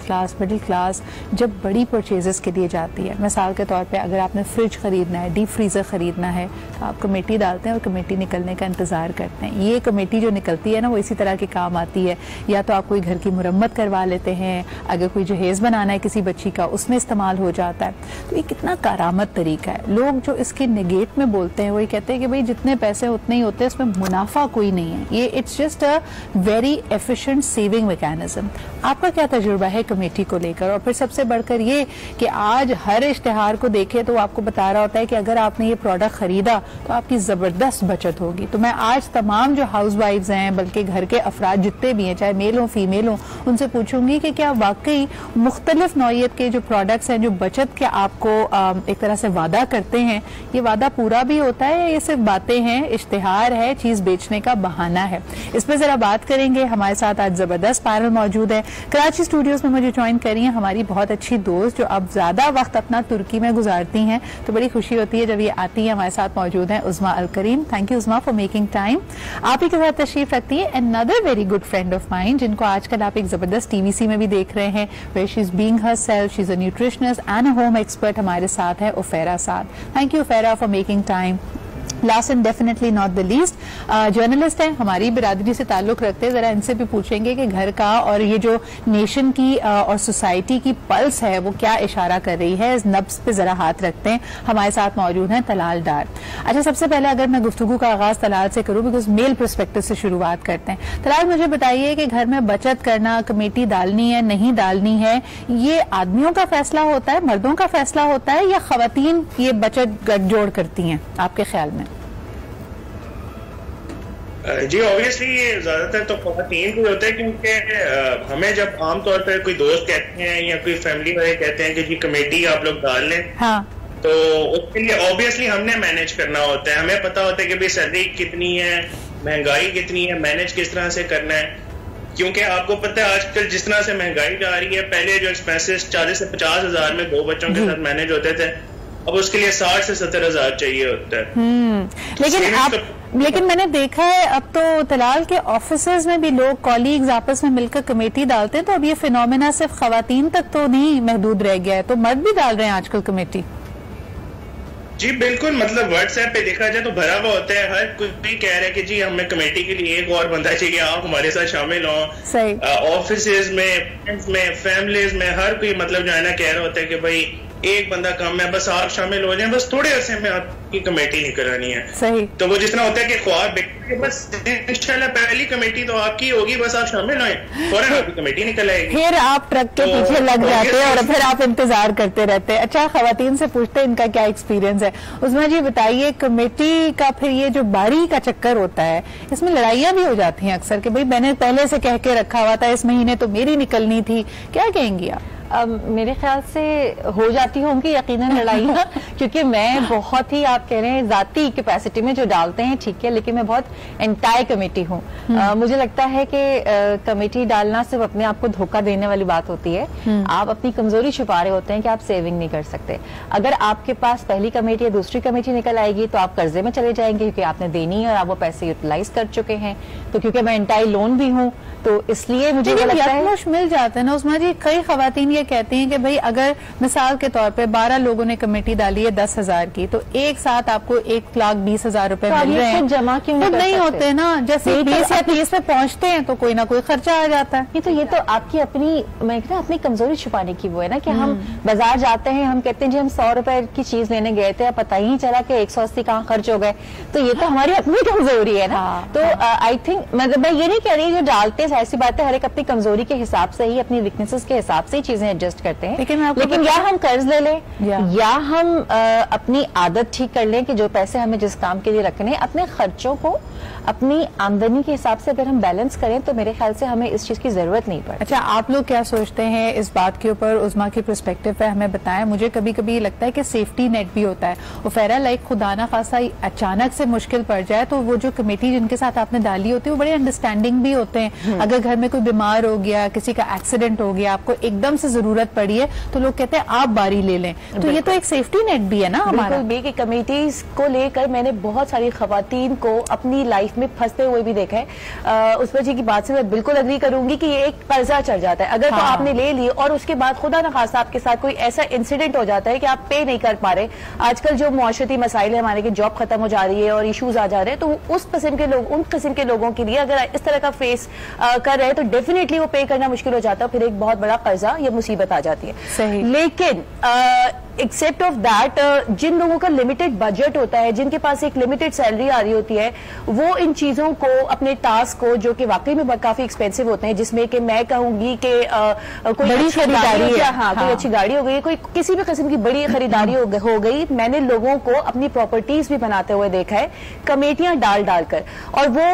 क्लास जब बड़ी परचेजेस के लिए जाती है, मिसाल के तौर पर अगर आपने फ्रिज ख़रीदना है, डीप फ्रीज़र ख़रीदना है, तो आप कमेटी डालते हैं और कमेटी निकलने का इंतज़ार करते हैं। ये कमेटी जो निकलती है ना, वो इसी तरह के काम आती है। या तो आप कोई घर की मुरम्मत करवा लेते हैं, अगर कोई जहेज बनाना है किसी बच्ची का, उसमें इस्तेमाल हो जाता है। तो ये कितना कारामद तरीका है। लोग जो इसके नेगेट में बोलते हैं वही कहते हैं कि भाई जितने पैसे उतने ही होते हैं, इसमें मुनाफा कोई नहीं है। ये it's just a very efficient saving mechanism. आपका क्या तजुर्बा है कमेटी को लेकर? और फिर सबसे बढ़कर ये कि आज हर इश्तिहार को देखे तो आपको बता रहा होता है कि अगर आपने ये प्रोडक्ट खरीदा तो आपकी जबरदस्त बचत होगी। तो मैं आज तमाम जो हाउस वाइफ्स हैं, बल्कि घर के अफराद जितने भी हैं, चाहे मेल हो फीमेल हो, उनसे पूछूंगी कि क्या वाकई मुख्तलिफ नौइयत के जो प्रोडक्ट्स हैं जो बचत के आपको एक तरह से वादा करते हैं, ये वादा पूरा भी होता है या ये सिर्फ बातें हैं, इश्तिहार है, चीज बेचने का बहाना है? इस पर जरा बात करेंगे। हमारे साथ आज जबरदस्त पैनल मौजूद है। कराची स्टूडियोज में मुझे ज्वाइन करी है हमारी बहुत अच्छी दोस्त जो अब ज्यादा वक्त अपना तुर्की में गुजारती हैं, तो बड़ी खुशी होती है जब ये आती है। हमारे साथ मौजूद है Uzma Al Karim. Thank you Uzma for making time. आप ही के साथ तशरीफ रखती है another very good friend of mine, जिनको आजकल आप एक जबरदस्त टीवीसी में भी देख रहे हैं, where she is being herself, she is a nutritionist and a home expert. हमारे साथ है Ufera Saad. Thank you Ufera for making time. Last and definitely not the least, journalist हैं, हमारी बिरादरी से ताल्लुक रखते हैं। जरा इनसे भी पूछेंगे कि घर का और ये जो नेशन की और सोसाइटी की पल्स है वो क्या इशारा कर रही है, इस नब्ज पे जरा हाथ रखते हैं। हमारे साथ मौजूद हैं तलाल डार। अच्छा, सबसे पहले अगर मैं गुफ्तगू का आगाज तलाल से करूं, बिकॉज मेल पर्सपेक्टिव से शुरुआत करते हैं। तलाल, मुझे बताइए कि घर में बचत करना, कमेटी डालनी है नहीं डालनी है, ये आदमियों का फैसला होता है, मर्दों का फैसला होता है, या खवातीन ये बचत गठजोड़ करती हैं आपके ख्याल में? जी ऑब्वियसली ये ज्यादातर तो खवातीन को होता है, क्योंकि हमें जब आमतौर पर कोई दोस्त कहते हैं या कोई फैमिली वाले कहते हैं कि जी कमेटी आप लोग डाल लें, हाँ, तो उसके लिए ऑब्वियसली हमने मैनेज करना होता है। हमें पता होता है कि भाई सैलरी कितनी है, महंगाई कितनी है, मैनेज किस तरह से करना है। क्योंकि आपको पता है आजकल जिस तरह से महंगाई जा रही है, पहले जो एक्सपेंसेस 40 से 50 हजार में 2 बच्चों के साथ मैनेज होते थे, अब उसके लिए 60 से 70 हजार चाहिए होता है। लेकिन मैंने देखा है अब तो तलाल के ऑफिसेज में भी लोग कॉलीग्स आपस में मिलकर कमेटी डालते हैं, तो अब ये फिनोमेना सिर्फ खवातीन तक तो नहीं महदूद रह गया है, तो मर्द भी डाल रहे हैं आजकल कमेटी। जी बिल्कुल, मतलब व्हाट्सएप पे देखा जाए तो भरा हुआ होता है, हर कोई भी कह रहा है कि जी हमें कमेटी के लिए एक और बंदा चाहिए, आप हमारे साथ शामिल हो। ऑफिसेज में फैमिलीज में हर कोई मतलब जो है ना कह रहा होता है कि भाई एक बंदा कम है, बस आप शामिल हो जाएं, बस थोड़े अरसे में आपकी कमेटी नहीं करानी है। सही। तो वो जितना होता है कि ख्वाब बस इंशाल्लाह पहली कमेटी तो आपकी होगी, बस आप शामिल हों, फौरन आपकी कमेटी निकल आएगी। फिर आप ट्रक के पीछे लग जाते हैं और फिर आप इंतजार करते रहते हैं। अच्छा, खवातीन से पूछते हैं इनका क्या एक्सपीरियंस है। उस्मा जी बताइए, कमेटी का फिर ये जो बारी का चक्कर होता है, इसमें लड़ाइयां भी हो जाती हैं अक्सर कि भाई मैंने पहले से कह के रखा हुआ था, इस महीने तो मेरी निकलनी थी, क्या कहेंगी आप? मेरे ख्याल से हो जाती होंगी यकीनन लड़ाइयाँ, क्योंकि मैं बहुत ही, आप कह रहे हैं जाती कैपेसिटी में जो डालते हैं ठीक है, लेकिन मैं बहुत एंटायर कमेटी हूँ। मुझे लगता है कि कमेटी डालना सिर्फ अपने आप को धोखा देने वाली बात होती है। आप अपनी कमजोरी छुपा रहे होते हैं कि आप सेविंग नहीं कर सकते। अगर आपके पास पहली कमेटी या दूसरी कमेटी निकल आएगी तो आप कर्जे में चले जाएंगे, क्योंकि आपने देनी है और आप वो पैसे यूटिलाइज कर चुके हैं। तो क्योंकि मैं एंटायर लोन भी हूँ, तो इसलिए मुझे लगता है मिल जाते हैं ना उस्मा जी। कई खवातीन ये कहती हैं कि भाई अगर मिसाल के तौर पे 12 लोगों ने कमेटी डाली है 10,000 की, तो एक साथ आपको 1,20,000 रुपए मिल रहे हैं, जमा क्यों नहीं होते ना? जैसे 20 या 30 पे पहुंचते हैं तो कोई ना कोई खर्चा आ जाता है। ये तो आपकी अपनी, मैं कहता अपनी कमजोरी छुपाने की वो है ना कि हम बाजार जाते हैं, हम कहते हैं जी हम 100 रुपए की चीज लेने गए थे, पता ही नहीं चला कि 180 कहाँ खर्च हो गए। तो ये तो हमारी अपनी कमजोरी है ना। तो आई थिंक मतलब मैं ये नहीं कह रही जो डालते हैं, ऐसी बात है, हर एक अपनी कमजोरी के हिसाब से ही, अपनी वीकनेसेस के हिसाब से ही चीजें एडजस्ट करते हैं। लेकिन या हम कर्ज ले लें या हम अपनी आदत ठीक कर लें कि जो पैसे हमें जिस काम के लिए रखने, अपने खर्चों को अपनी आमदनी के हिसाब से अगर हम बैलेंस करें तो मेरे ख्याल से हमें इस चीज की जरूरत नहीं पड़ती। अच्छा, आप लोग क्या सोचते हैं इस बात के ऊपर? उस्मा की पर्सपेक्टिव पे हमें बताएं। मुझे कभी कभी लगता है कि सेफ्टी नेट भी होता है। उफेरा लाइक खुदा ना खासा अचानक से मुश्किल पड़ जाए तो वो जो कमेटी जिनके साथ आपने डाली होती है वो बड़े अंडरस्टैंडिंग भी होते हैं। अगर घर में कोई बीमार हो गया, किसी का एक्सीडेंट हो गया, आपको एकदम से जरूरत पड़ी है, तो लोग कहते हैं आप बारी ले लें। तो ये तो एक सेफ्टी नेट भी है ना हमारा। बिल्कुल, कमेटीज को लेकर मैंने बहुत सारी खवातीन को अपनी लाइफ में फंसते हुए भी देखा है। उस वजह की बात से मैं बिल्कुल अग्री करूंगी कि ये एक कर्जा चढ़ जाता है। अगर तो आपने ले ली और उसके बाद खुदा न खासा आपके साथ कोई ऐसा इंसिडेंट हो जाता है कि आप पे नहीं कर पा रहे। आजकल जो मुआशरती मसाइल है हमारे, की जॉब खत्म हो जा रही है और इश्यूज आ जा रहे हैं, तो उस किस्म के लोग, उन किस्म के लोगों के लिए अगर इस तरह का फेस कर रहे हैं तो डेफिनेटली वो पे करना मुश्किल हो जाता है, फिर एक बहुत बड़ा कर्जा या मुसीबत आ जाती है। सही। लेकिन एक्सेप्ट ऑफ दैट, जिन लोगों का लिमिटेड बजट होता है, जिनके पास एक लिमिटेड सैलरी आ रही होती है, वो इन चीजों को, अपने टास्क को, जो कि वाकई में काफी एक्सपेंसिव होते हैं, जिसमें कि मैं कहूंगी कि कोई बड़ी खरीदारी है, कोई अच्छी गाड़ी हो गई, कोई किसी भी किस्म की बड़ी खरीदारी हो गई, मैंने लोगों को अपनी प्रॉपर्टीज भी बनाते हुए देखा है कमेटियां डाल कर। और वो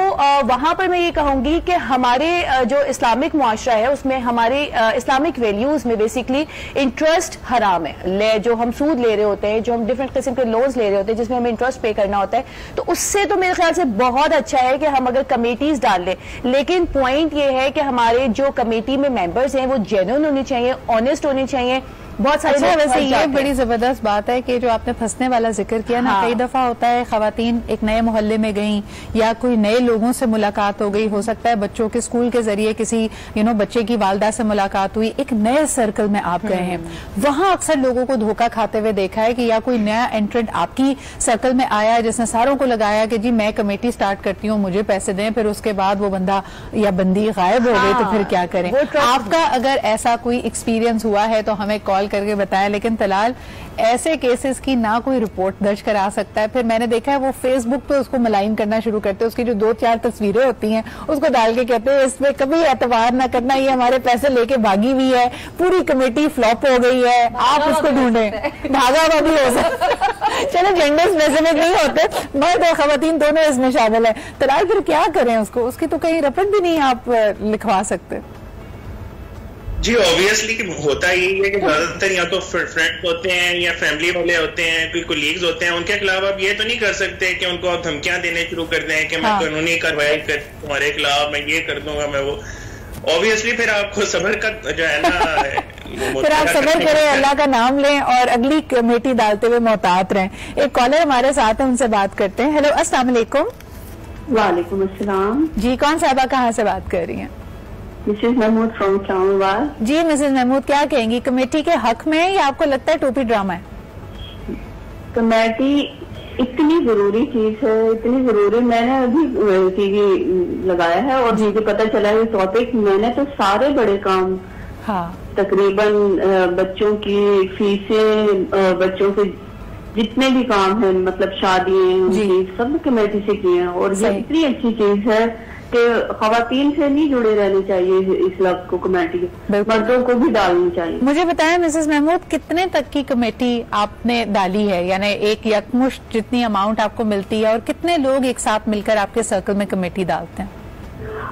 वहां पर मैं ये कहूंगी कि हमारे जो इस्लामिक मुआशरा है उसमें, हमारे इस्लामिक वैल्यूज में बेसिकली इंटरेस्ट हराम है। जो हम सूद ले रहे होते हैं, जो हम डिफरेंट किस्म के लोन्स ले रहे होते हैं जिसमें हमें इंटरेस्ट पे करना होता है, तो उससे तो मेरे ख्याल से बहुत अच्छा है कि हम अगर कमेटीज डाल लें। लेकिन पॉइंट ये है कि हमारे जो कमेटी में मेंबर्स हैं वो जेन्युइन होने चाहिए, ऑनेस्ट होने चाहिए। बहुत सारे वैसे ये बड़ी जबरदस्त बात है कि जो आपने फंसने वाला जिक्र किया ना, कई दफा होता है खवातीन एक नए मोहल्ले में गई या कोई नए लोगों से मुलाकात हो गई, हो सकता है बच्चों के स्कूल के जरिए किसी बच्चे की वालदा से मुलाकात हुई, एक नए सर्कल में आप गए हैं, वहां अक्सर लोगों को धोखा खाते हुए देखा है कि या कोई नया एंट्रेंट आपकी सर्कल में आया जिसने सारों को लगाया कि जी मैं कमेटी स्टार्ट करती हूँ, मुझे पैसे दें, फिर उसके बाद वो बंदा या बंदी गायब हो गई, तो फिर क्या करें? आपका अगर ऐसा कोई एक्सपीरियंस हुआ है तो हमें कॉल करके बताया। लेकिन तलाल, ऐसे केसेस की ना कोई रिपोर्ट दर्ज करा सकता है, फिर मैंने देखा है वो फेसबुक पे उसको मलाइन करना शुरू करते हैं, उसकी जो 2-4 तस्वीरें होती हैं उसको डाल के कहते हैं इसमें कभी एतबार ना करना, ये हमारे पैसे लेके भागी हुई है, पूरी कमेटी फ्लॉप हो गई है, आप उसको ढूंढे। भागा हुआ भी हो सकता। चलो, जेंडर स्पेसिफिक नहीं होते, मर्द और खवातीन दोनों इसमें शामिल है। तलाल, फिर क्या करें उसको? उसकी तो कहीं रपट भी नहीं आप लिखवा सकते। जी ऑब्वियसली होता यही है कि ज्यादातर या तो फ्रेंड्स होते हैं या फैमिली वाले होते हैं, कोई कोलीग्स होते हैं, उनके खिलाफ आप ये तो नहीं कर सकते कि उनको आप धमकियां देने शुरू कर दें कि मैं कानूनी कार्रवाई कर तुम्हारे खिलाफ, मैं ये कर दूंगा, मैं वो। ऑब्वियसली फिर आपको सब्र का जो है ना फिर आप सब्र करें, अल्लाह का नाम लें और अगली कमेटी डालते हुए मोहतात रहें। एक कॉलर हमारे साथ है, उनसे बात करते हैं। हेलो, अस्सलाम वालेकुम। वालेकुम अस्सलाम जी, कौन साहबा कहाँ से बात कर रही हैं? Mrs Mahmood from Islamabad. जी मिसेज महमूद, क्या कहेंगी, कमेटी के हक में या आपको लगता है टोपी ड्रामा है? कमेटी इतनी जरूरी चीज है, इतनी जरूरी। मैंने अभी टीवी लगाया है और मुझे पता चला है टॉपिक। मैंने तो सारे बड़े काम, हाँ, तकरीबन बच्चों की फीसें, बच्चों के जितने भी काम है, मतलब शादियां, सब कमेटी से किए हैं। और ये इतनी अच्छी चीज है कि खवातीन से नहीं जुड़े रहने चाहिए इस लफ्ज को, कमेटी मर्दों को भी डालनी चाहिए। मुझे बताएं मिसेस महमूद, कितने तक की कमेटी आपने डाली है, यानी एक यकमुश्त जितनी अमाउंट आपको मिलती है, और कितने लोग एक साथ मिलकर आपके सर्कल में कमेटी डालते हैं?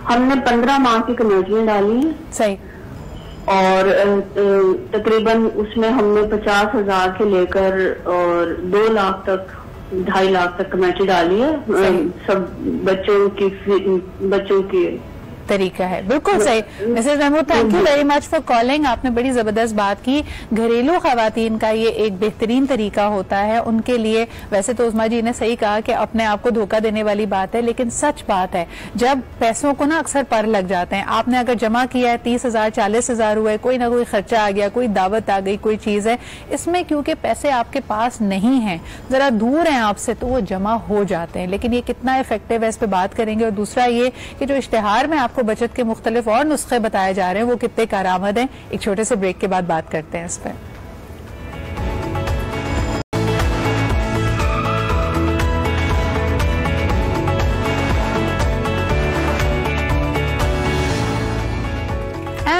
हमने 15 माह की कमेटियां डाली हैं। सही। और तकरीबन उसमें हमने 50,000 से लेकर और 2 लाख तक, 2.5 लाख तक कमेटी डाली है। सब बच्चों की तरीका है। बिल्कुल सही Mrs Mahmood, thank you very much for calling. आपने बड़ी जबरदस्त बात की। घरेलू खवातीन का ये एक बेहतरीन तरीका होता है उनके लिए। वैसे तो उस्मा जी ने सही कहा कि अपने आप को धोखा देने वाली बात है, लेकिन सच बात है जब पैसों को ना अक्सर पर लग जाते हैं। आपने अगर जमा किया है 30,000 40,000 हुए, कोई ना कोई खर्चा आ गया, कोई दावत आ गई, कोई चीज है, इसमें क्योंकि पैसे आपके पास नहीं है, जरा दूर हैं आपसे, तो वो जमा हो जाते हैं। लेकिन ये कितना इफेक्टिव है, इस पर बात करेंगे। और दूसरा ये कि जो इश्तिहार में आपको बचत के मुख्तलिफ और नुस्खे बताए जा रहे हैं वो कितने कारआमद हैं। एक छोटे से ब्रेक के बाद बात करते हैं इस पर।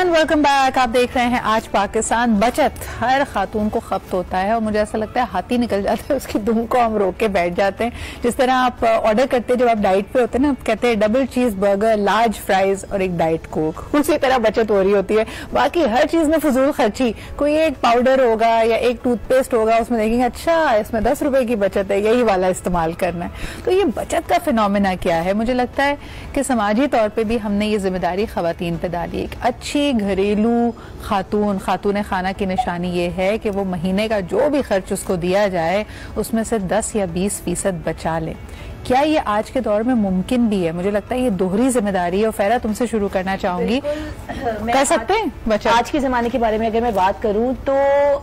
Welcome back. आप देख रहे हैं आज पाकिस्तान। बचत हर खातून को खप्त होता है और मुझे ऐसा लगता है हाथी निकल जाता है उसकी दुम को हम रोक के बैठ जाते हैं। जिस तरह आप ऑर्डर करते हैं जब आप डाइट पे होते हैं ना, कहते हैं डबल चीज बर्गर, लार्ज फ्राइज और एक डाइट कोक, उसी तरह बचत हो रही होती है। बाकी हर चीज में फजूल खर्ची, कोई एक पाउडर होगा या एक टूथपेस्ट होगा, उसमें देखेंगे अच्छा इसमें 10 रुपए की बचत है, यही वाला इस्तेमाल करना है। तो ये बचत का फिनोमेना क्या है? मुझे लगता है कि समाजी तौर पर भी हमने ये जिम्मेदारी खवातीन पे डाली। एक अच्छी घरेलू खातून खाना की निशानी ये है कि वो महीने का जो भी खर्च उसको दिया जाए उसमें से 10 या 20% बचा ले। क्या ये आज के दौर में मुमकिन भी है? मुझे लगता है ये दोहरी जिम्मेदारी है। और फैरा, तुमसे शुरू करना चाहूंगी। कर सकते हैं बचत? आज के जमाने के बारे में अगर मैं बात करूं तो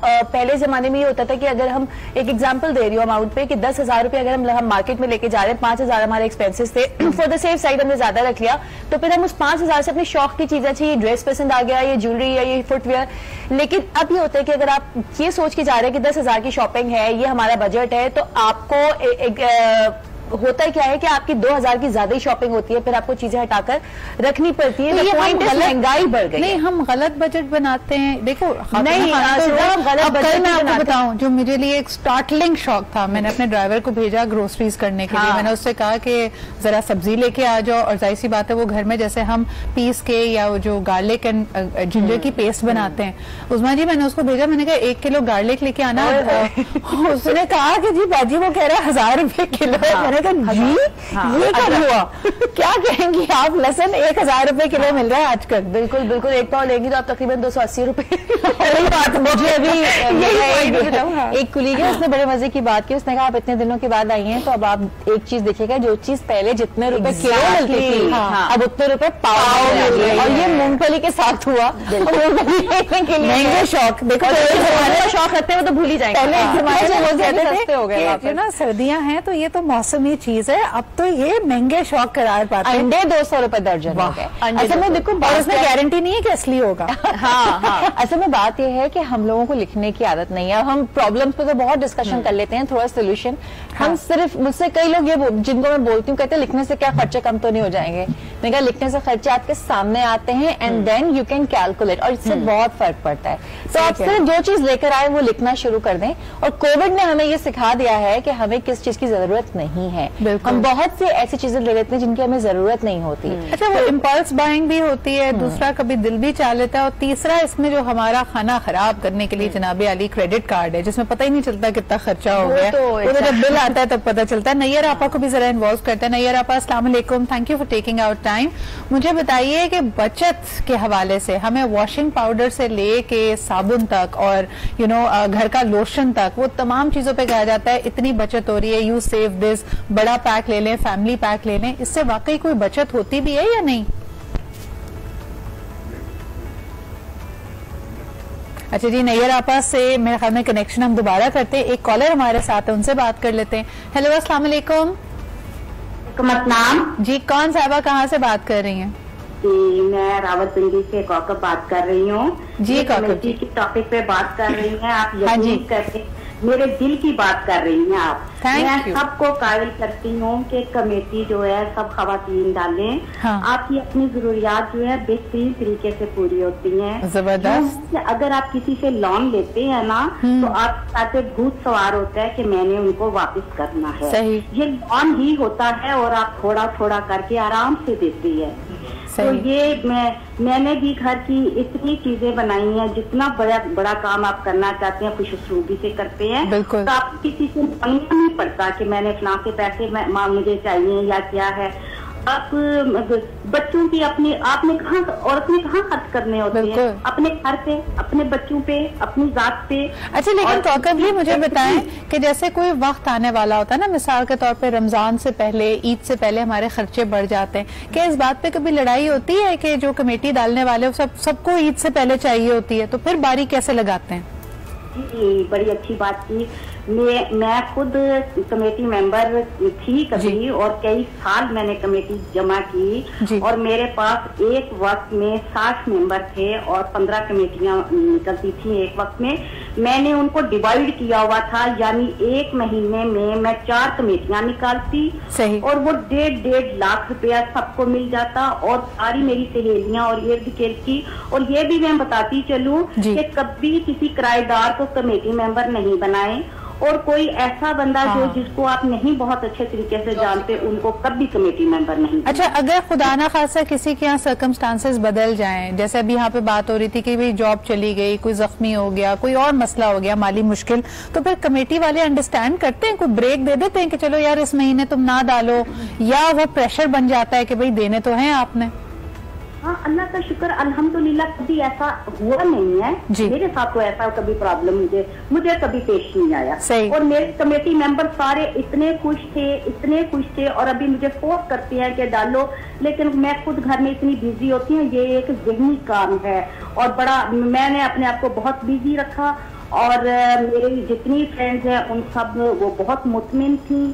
पहले जमाने में ये होता था कि अगर हम एक एग्जांपल दे रही हूँ अमाउंट पे कि 10,000 रुपए अगर हम मार्केट में लेके जा रहे हैं, 5,000 हमारे एक्सपेंसेस थे, फॉर द सेफ साइड हमने ज्यादा रख लिया, तो फिर हम उस 5,000 से अपने शौक की चीजें, चाहिए ड्रेस पसंद आ गया, ये ज्वेलरी या ये फुटवेयर। लेकिन अब ये होता है कि अगर आप ये सोच के जा रहे हैं कि 10,000 की शॉपिंग है, ये हमारा बजट है, तो आपको होता है क्या है कि आपकी 2,000 की ज्यादा ही शॉपिंग होती है, फिर आपको चीजें हटाकर रखनी पड़ती है। तो महंगाई बढ़ गई। नहीं, हम गलत बजट बनाते हैं। देखो नहीं, गलत बजट मैं आपको बताऊं, जो मेरे लिए एक स्टार्टलिंग शौक था, मैंने अपने ड्राइवर को भेजा ग्रोसरीज करने के लिए। मैंने उससे कहा कि जरा सब्जी लेके आ जाओ, और जाहिर सी बात है वो घर में जैसे हम पीस के या जो गार्लिक एंड जिंजर की पेस्ट बनाते हैं, उस्मा जी मैंने उसको भेजा, मैंने कहा 1 किलो गार्लिक लेके आना। उसने कहा कि जी बाजी वो कह रहा है 1,000 रुपए किलो। जी ये कब हुआ? क्या कहेंगी आप? लहसुन 1,000 रुपए किलो मिल रहा है आजकल। बिल्कुल बिल्कुल, 1 पाव लेंगी तो आप तकरीबन 280 रुपए। मुझे अभी एक कुलीग है, उसने बड़े मजे की बात की। उसने कहा आप इतने दिनों के बाद आई हैं तो अब आप एक चीज देखिएगा, जो चीज पहले जितने रुपए किलो मिलती थी अब उतने रुपए पाव मिल रहे हैं। और ये मूंगफली के साथ हुआ। महंगे शौक, देखो शौक रखते हैं वो तो भूल ही जाएंगे। पहले एक जमाने में लोग कहते थे ना सर्दियां हैं तो ये तो मौसमी चीज है, अब तो ये महंगे शौक करार पाते हैं। अंडे 200 रुपए दर्जन हो गए। असल में देखो, और उसमें गारंटी नहीं है कि असली होगा। हाँ, असल में बात यह है कि हम लोगों को लिखने की आदत नहीं है। हम प्रॉब्लम्स पे तो बहुत डिस्कशन कर लेते हैं, थोड़ा सोल्यूशन हम सिर्फ, मुझसे कई लोग ये जिनको मैं बोलती हूँ कहते हैं लिखने से क्या खर्चे कम तो नहीं हो जाएंगे। मैंने कहा लिखने से खर्चे आपके सामने आते हैं and then you can calculate, और इससे बहुत फर्क पड़ता है। तो आप सिर्फ जो चीज लेकर आए वो लिखना शुरू कर दें। और कोविड ने हमें ये सिखा दिया है कि हमें किस चीज की जरूरत नहीं है। है। हम बहुत से ऐसी चीजें ले लेते हैं जिनकी हमें जरूरत नहीं होती। अच्छा, वो इम्पल्स बाइंग भी होती है, दूसरा कभी दिल भी चाह लेता है, और तीसरा इसमें जो हमारा खाना खराब करने के लिए जनाबे अली क्रेडिट कार्ड है, जिसमें पता ही नहीं चलता कितना खर्चा हो गया, तो जब बिल आता है तब पता चलता है। नैयर आपा को भी जरा इन्वॉल्व करते हैं। नैयर आपा, अस्सलाम वालेकुम, thank you for taking our time. मुझे बताइए कि बचत के हवाले से हमें वॉशिंग पाउडर से लेके साबुन तक और घर का लोशन तक, वो तमाम चीजों पे कहा जाता है इतनी बचत हो रही है, यू सेव दिस, बड़ा पैक ले लें, फैमिली पैक ले लें, इससे वाकई कोई बचत होती भी है या नहीं? अच्छा जी, नैयर आपा से मेरे ख्याल में कनेक्शन हम दोबारा करते हैं। एक कॉलर हमारे साथ है, उनसे बात कर लेते हैं। हेलो, अस्सलाम वालेकुम। जी, कौन साहबा, कहाँ से बात कर रही हैं? जी, मैं रावलपिंडी से कौकब बात कर रही हूँ। जी, कौकब जी, की टॉपिक पे बात कर रही हैं आप। यकीन करके मेरे दिल की बात कर रही हैं आप। मैं सबको कायल करती हूँ कि कमेटी जो है सब खवातीन डालें। हाँ। आपकी अपनी जरूरियात जो है बेहतरीन तरीके से पूरी होती हैं। जबरदस्त। अगर आप किसी से लोन लेते हैं ना, तो आप साथ भूत सवार होता है कि मैंने उनको वापस करना है। सही। ये लोन ही होता है और आप थोड़ा थोड़ा करके आराम से देती है। तो ये मैंने भी घर की इतनी चीजें बनाई हैं, जितना बड़ा काम आप करना चाहते हैं खुश उसलूबी से करते हैं। तो आप किसी से मांगना नहीं पड़ता कि मैंने फलां के पैसे मुझे चाहिए या क्या है। आप बच्चों की आपने कहाँ खर्च करने होते हैं? अपने घर पे, अपने बच्चों पे, अपनी जात पे। अच्छा, लेकिन कौकब जी मुझे बताएं कि जैसे कोई वक्त आने वाला होता है ना, मिसाल के तौर पे रमजान से पहले, ईद से पहले हमारे खर्चे बढ़ जाते हैं, क्या इस बात पे कभी लड़ाई होती है कि जो कमेटी डालने वाले सबको ईद से पहले चाहिए होती है, तो फिर बारी कैसे लगाते हैं? बड़ी अच्छी बात की। मैं खुद कमेटी मेंबर थी कभी, और कई साल मैंने कमेटी जमा की, और मेरे पास एक वक्त में 60 मेंबर थे और 15 कमेटियां निकलती थी एक वक्त में। मैंने उनको डिवाइड किया हुआ था, यानी एक महीने में मैं 4 कमेटियां निकालती। सही। और वो 1.5 लाख रुपया सबको मिल जाता, और सारी मेरी सहेलियां और इर्द गिर्द की। और ये भी मैं बताती चलूं कि कभी किसी किराएदार को कमेटी मेंबर नहीं बनाए, और कोई ऐसा बंदा जो जिसको आप नहीं बहुत अच्छे तरीके से जानते, उनको कभी कमेटी मेंबर नहीं। अच्छा, अगर खुदा ना खासा किसी के यहाँ सर्कमस्टांसेस बदल जाएं, जैसे अभी यहाँ पे बात हो रही थी कि भाई जॉब चली गई, कोई जख्मी हो गया, कोई और मसला हो गया, माली मुश्किल, तो फिर कमेटी वाले अंडरस्टैंड करते हैं, कोई ब्रेक दे देते हैं कि चलो यार इस महीने तुम ना डालो, या वो प्रेशर बन जाता है कि भाई देने तो हैं आपने? हाँ, अल्लाह का शुक्र, अल्हम्दुलिल्लाह कभी ऐसा हुआ नहीं है। मेरे साथ तो ऐसा कभी प्रॉब्लम मुझे कभी पेश नहीं आया। और मेरे कमेटी मेंबर सारे इतने खुश थे, और अभी मुझे फोर्स करते हैं कि डालो, लेकिन मैं खुद घर में इतनी बिजी होती हूँ। ये एक ज़हनी काम है, और मैंने अपने आप को बहुत बिजी रखा, और मेरी जितनी फ्रेंड्स हैं उन सब वो बहुत मुतमिन थी।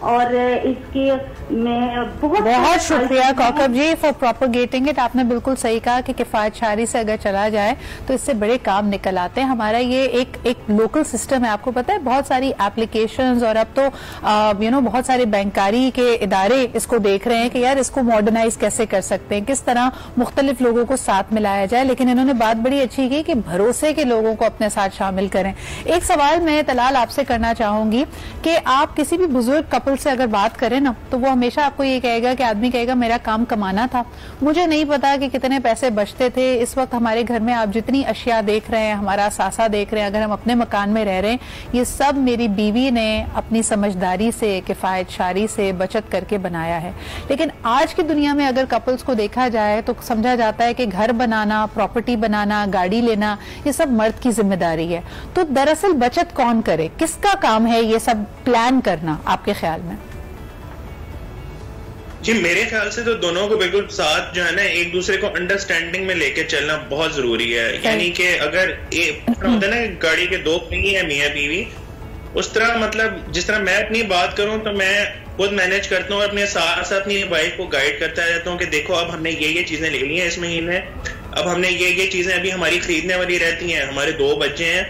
और इसके मैं बहुत शुक्रिया कौकब जी फॉर प्रोपोगेटिंग इट। आपने बिल्कुल सही कहा कि किफायत शारी से अगर चला जाए तो इससे बड़े काम निकल आते हैं। हमारा ये एक लोकल सिस्टम है, आपको पता है, बहुत सारी एप्लीकेशंस, और अब तो बहुत सारे बैंकारी के इदारे इसको देख रहे हैं कि यार इसको मॉडर्नाइज कैसे कर सकते हैं, किस तरह मुख्तलिफ लोगों को साथ मिलाया जाए। लेकिन इन्होंने बात बड़ी अच्छी की कि भरोसे के लोगों को अपने साथ शामिल करें। एक सवाल मैं तलाल आपसे करना चाहूंगी कि आप किसी भी बुजुर्ग कपल से अगर बात करें ना, तो वो हमेशा आपको ये कहेगा कि आदमी कहेगा मेरा काम कमाना था, मुझे नहीं पता कि कितने पैसे बचते थे। इस वक्त हमारे घर में आप जितनी अशिया देख रहे हैं, हमारा सासा देख रहे हैं, अगर हम अपने मकान में रह रहे हैं, ये सब मेरी बीवी ने अपनी समझदारी से, किफायत शारी से बचत करके बनाया है। लेकिन आज की दुनिया में अगर कपल्स को देखा जाए तो समझा जाता है कि घर बनाना, प्रॉपर्टी बनाना, गाड़ी लेना, ये सब मर्द की जिम्मेदारी है। तो दरअसल बचत कौन करे, किसका काम है ये सब प्लान करना आपके ख्याल में? जी, मेरे ख्याल से तो दोनों को बिल्कुल साथ जो है ना, एक दूसरे को अंडरस्टैंडिंग में लेके चलना बहुत जरूरी है। यानी कि अगर होता है ना गाड़ी के 2 पहिए हैं मियाँ बीवी, उस तरह मतलब जिस तरह मैं अपनी बात करूं तो मैं खुद मैनेज करता हूँ, अपने साथ साथ अपनी वाइफ को गाइड करता रहता हूँ कि देखो अब हमने ये चीजें ले ली हैं इस महीने, अब हमने ये चीजें अभी हमारी खरीदने वाली रहती हैं, हमारे 2 बच्चे हैं,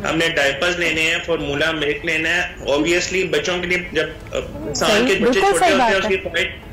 हमने डायपर्स लेने हैं, फॉर्मूला मिल्क लेना है। ऑब्वियसली बच्चों के लिए जब इंसान के बच्चे छोटे होते हैं उसकी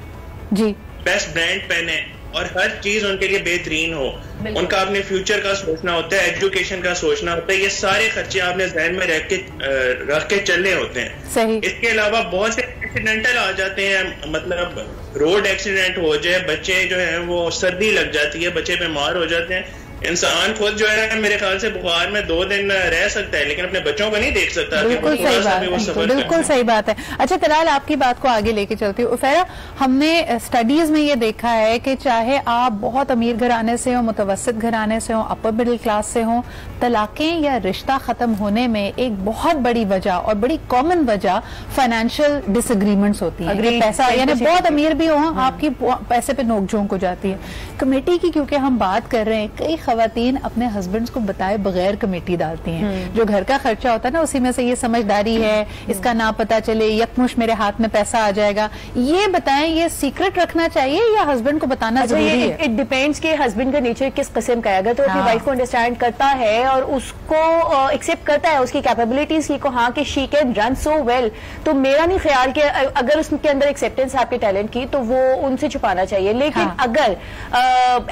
जी बेस्ट ब्रांड पहने और हर चीज उनके लिए बेहतरीन हो, उनका अपने फ्यूचर का सोचना होता है, एजुकेशन का सोचना होता है, ये सारे खर्चे आपने ध्यान में रख के चलने होते हैं। सही। इसके अलावा बहुत से एक्सीडेंटल आ जाते हैं, मतलब रोड एक्सीडेंट हो जाए, बच्चे जो है वो सर्दी लग जाती है, बच्चे बीमार हो जाते हैं, इंसान खुद जो है मेरे ख्याल से बुखार में 2 दिन रह सकता है, लेकिन अपने बच्चों को नहीं देख सकता। बिल्कुल सही बात है, बिल्कुल सही बात है। अच्छा तलाल, आपकी बात को आगे लेके चलती हूँ। उफैरा, हमने स्टडीज में ये देखा है कि चाहे आप बहुत अमीर घराने से हो, मुतवस्सित घराने से हो, अपर मिडिल क्लास से हो, तलाकें या रिश्ता खत्म होने में एक बहुत बड़ी वजह और बड़ी कॉमन वजह फाइनेंशियल डिसएग्रीमेंट्स होती है। पैसा, यानी बहुत अमीर भी हो, आपकी पैसे पे नोकझोंक हो जाती है। कमेटी की क्योंकि हम बात कर रहे हैं, कई खवातीन अपने हस्बैंड्स को बताए बगैर कमेटी डालती हैं। जो घर का खर्चा होता है ना, उसी में से ये समझदारी है, इसका ना पता चले, यकमुश मेरे हाथ में पैसा आ जाएगा। ये बताएं, ये सीक्रेट रखना चाहिए या हस्बैंड को बताना जरूरी है? इट डिपेंड्स कि हस्बैंड का नेचर किस किस्म का है। अगर तो अपनी वाइफ को अंडरस्टैंड करता है और उसको एक्सेप्ट करता है उसकी कैपेबिलिटीज की, हाँ कि she can run so well, तो मेरा नहीं ख्याल कि अगर उसके अंदर एक्सेप्टेंस है आपके टैलेंट की, तो वो उनसे छुपाना चाहिए। लेकिन अगर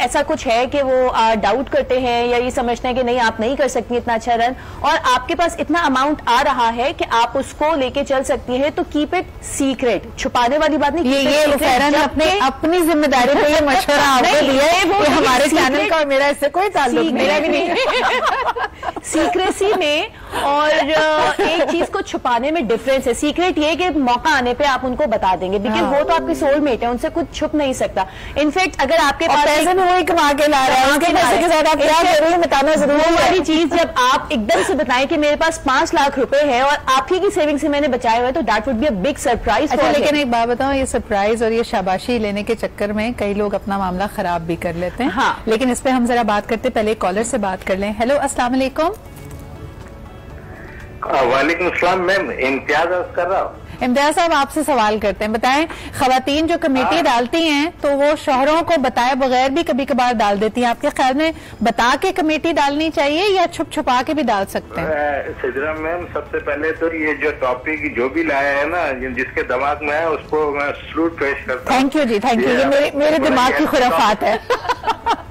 ऐसा कुछ है कि वो डाउट करते हैं या ये समझते हैं कि नहीं आप नहीं कर सकती इतना अच्छा रन, और आपके पास इतना अमाउंट आ रहा है कि आप उसको लेके चल सकती है, तो कीप इट सीक्रेट। छुपाने वाली बात नहीं। ये फैरन अपनी जिम्मेदारी पे ये मशवरा आपको दिया है, वो हमारे चैनल का और मेरा इससे कोई ताल्लुक मेरा भी नहीं। सीक्रेसी में और एक चीज को छुपाने में डिफरेंस है। सीक्रेट ये कि मौका आने पे आप उनको बता देंगे, लेकिन वो तो आपकी सोलमेट है, उनसे कुछ छुप नहीं सकता। इनफैक्ट अगर आपके पास वही कमा के ला रहा है, उसके पैसे के साथ आप क्या जरूरी बताना जरूरी है। वाली चीज जब आप एकदम से बताएं कि मेरे पास 5 लाख रुपए है और आप ही की सेविंग से मैंने बचाए हुए, तो that would be a big surprise. अच्छा, लेकिन एक बात बताओ, ये सरप्राइज और ये शाबाशी लेने के चक्कर में कई लोग अपना मामला खराब भी कर लेते हैं। हाँ, लेकिन इस पे हम जरा बात करते, पहले कॉलर से बात कर लें। हेलो, अस्सलाम वालेकुम। वालेकुम अस्सलाम मैम, इम्तियाज कर रहा हूँ। इम्तियाज साहब, आपसे सवाल करते हैं, बताएं, खवातीन जो कमेटी डालती हैं तो वो शौहरों को बताए बगैर भी कभी कभार डाल देती हैं। आपके ख्याल में बता के कमेटी डालनी चाहिए या छुप छुपा के भी डाल सकते हैं? सिद्रा मैम, सबसे पहले तो ये जो टॉपिक जो भी लाया है ना, जिसके दिमाग में है उसको मैं सलूट पेश करता हूँ। थैंक यू जी, थैंक यू। ये मेरे दिमाग की खुराफात है।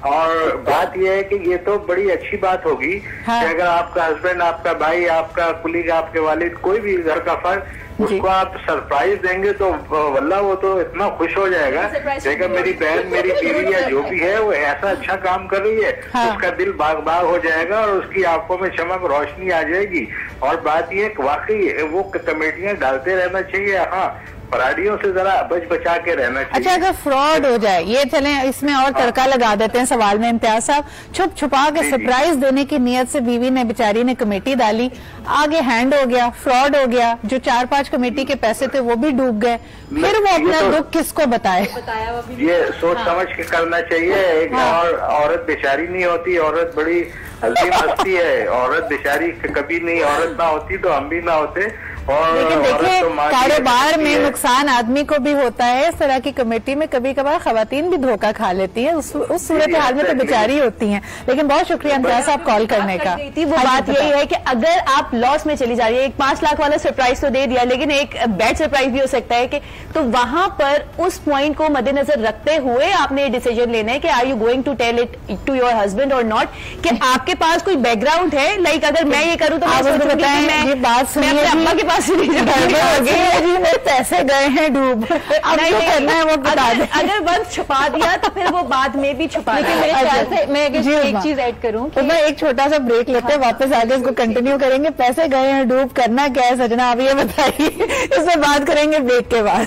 और बात यह है कि ये तो बड़ी अच्छी बात होगी कि अगर आपका हस्बैंड, आपका भाई, आपका कुलीग, आपके वालिद, कोई भी घर का फर्द, उसको आप सरप्राइज देंगे तो वल्ला वो तो इतना खुश हो जाएगा। लेकिन मेरी बहन, मेरी बीवी या जो भी है वो ऐसा अच्छा काम कर रही है, उसका दिल बाग बाग हो जाएगा और उसकी आंखों में चमक रोशनी आ जाएगी। और बात यह वाकई वो कमेटियां डालते रहना चाहिए। हाँ, फराडियों से जरा बचा के रहना चाहिए। अच्छा, अगर फ्रॉड हो जाए, ये चलें इसमें और तड़का लगा देते हैं सवाल में इम्तियाज साहब, छुप छुपा के सरप्राइज देने की नियत से बीवी ने, बेचारी ने कमेटी डाली, आगे हैंड हो गया, फ्रॉड हो गया, जो 4-5 कमेटी के पैसे थे वो भी डूब गए, फिर वो अपना दुख किसको बताए? ये सोच समझ के करना चाहिए। एक और औरत बेचारी नहीं होती, औरत बड़ी अजीम हस्ती है। औरत बेचारी कभी नहीं, औरत ना होती तो हम भी ना होते। लेकिन देखिए, कारोबार में नुकसान आदमी को भी होता है। इस तरह की कमेटी में कभी कभार खवातीन भी धोखा खा लेती हैं, उस सूरत हाल में तो बेचारी होती हैं। लेकिन बहुत शुक्रिया इम्तियाज साहब कॉल करने का। वो बात यही है कि अगर आप लॉस में चली जा रही है, एक 5 लाख वाला सरप्राइज तो दे दिया, लेकिन एक बैड सरप्राइज भी हो सकता है कि, तो वहां पर उस पॉइंट को मद्देनजर रखते हुए आपने डिसीजन लेना है कि are you going to tell it to your husband और नॉट, कि आपके पास कोई बैकग्राउंड है। लाइक अगर मैं ये करूँ तो मैं अम्मा के पास पैसे गए हैं डूब, अब जो करना है वो बता दें। अगर वंश छुपा दिया तो फिर वो बाद में भी छुपा दिया। मेरे ख्याल से मैं एक चीज ऐड करूं तो मैं एक छोटा सा ब्रेक लेते हैं, वापस आगे इसको कंटिन्यू करेंगे। पैसे गए हैं डूब, करना क्या है सजना, आप ये बताइए, इस पर बात करेंगे ब्रेक के बाद।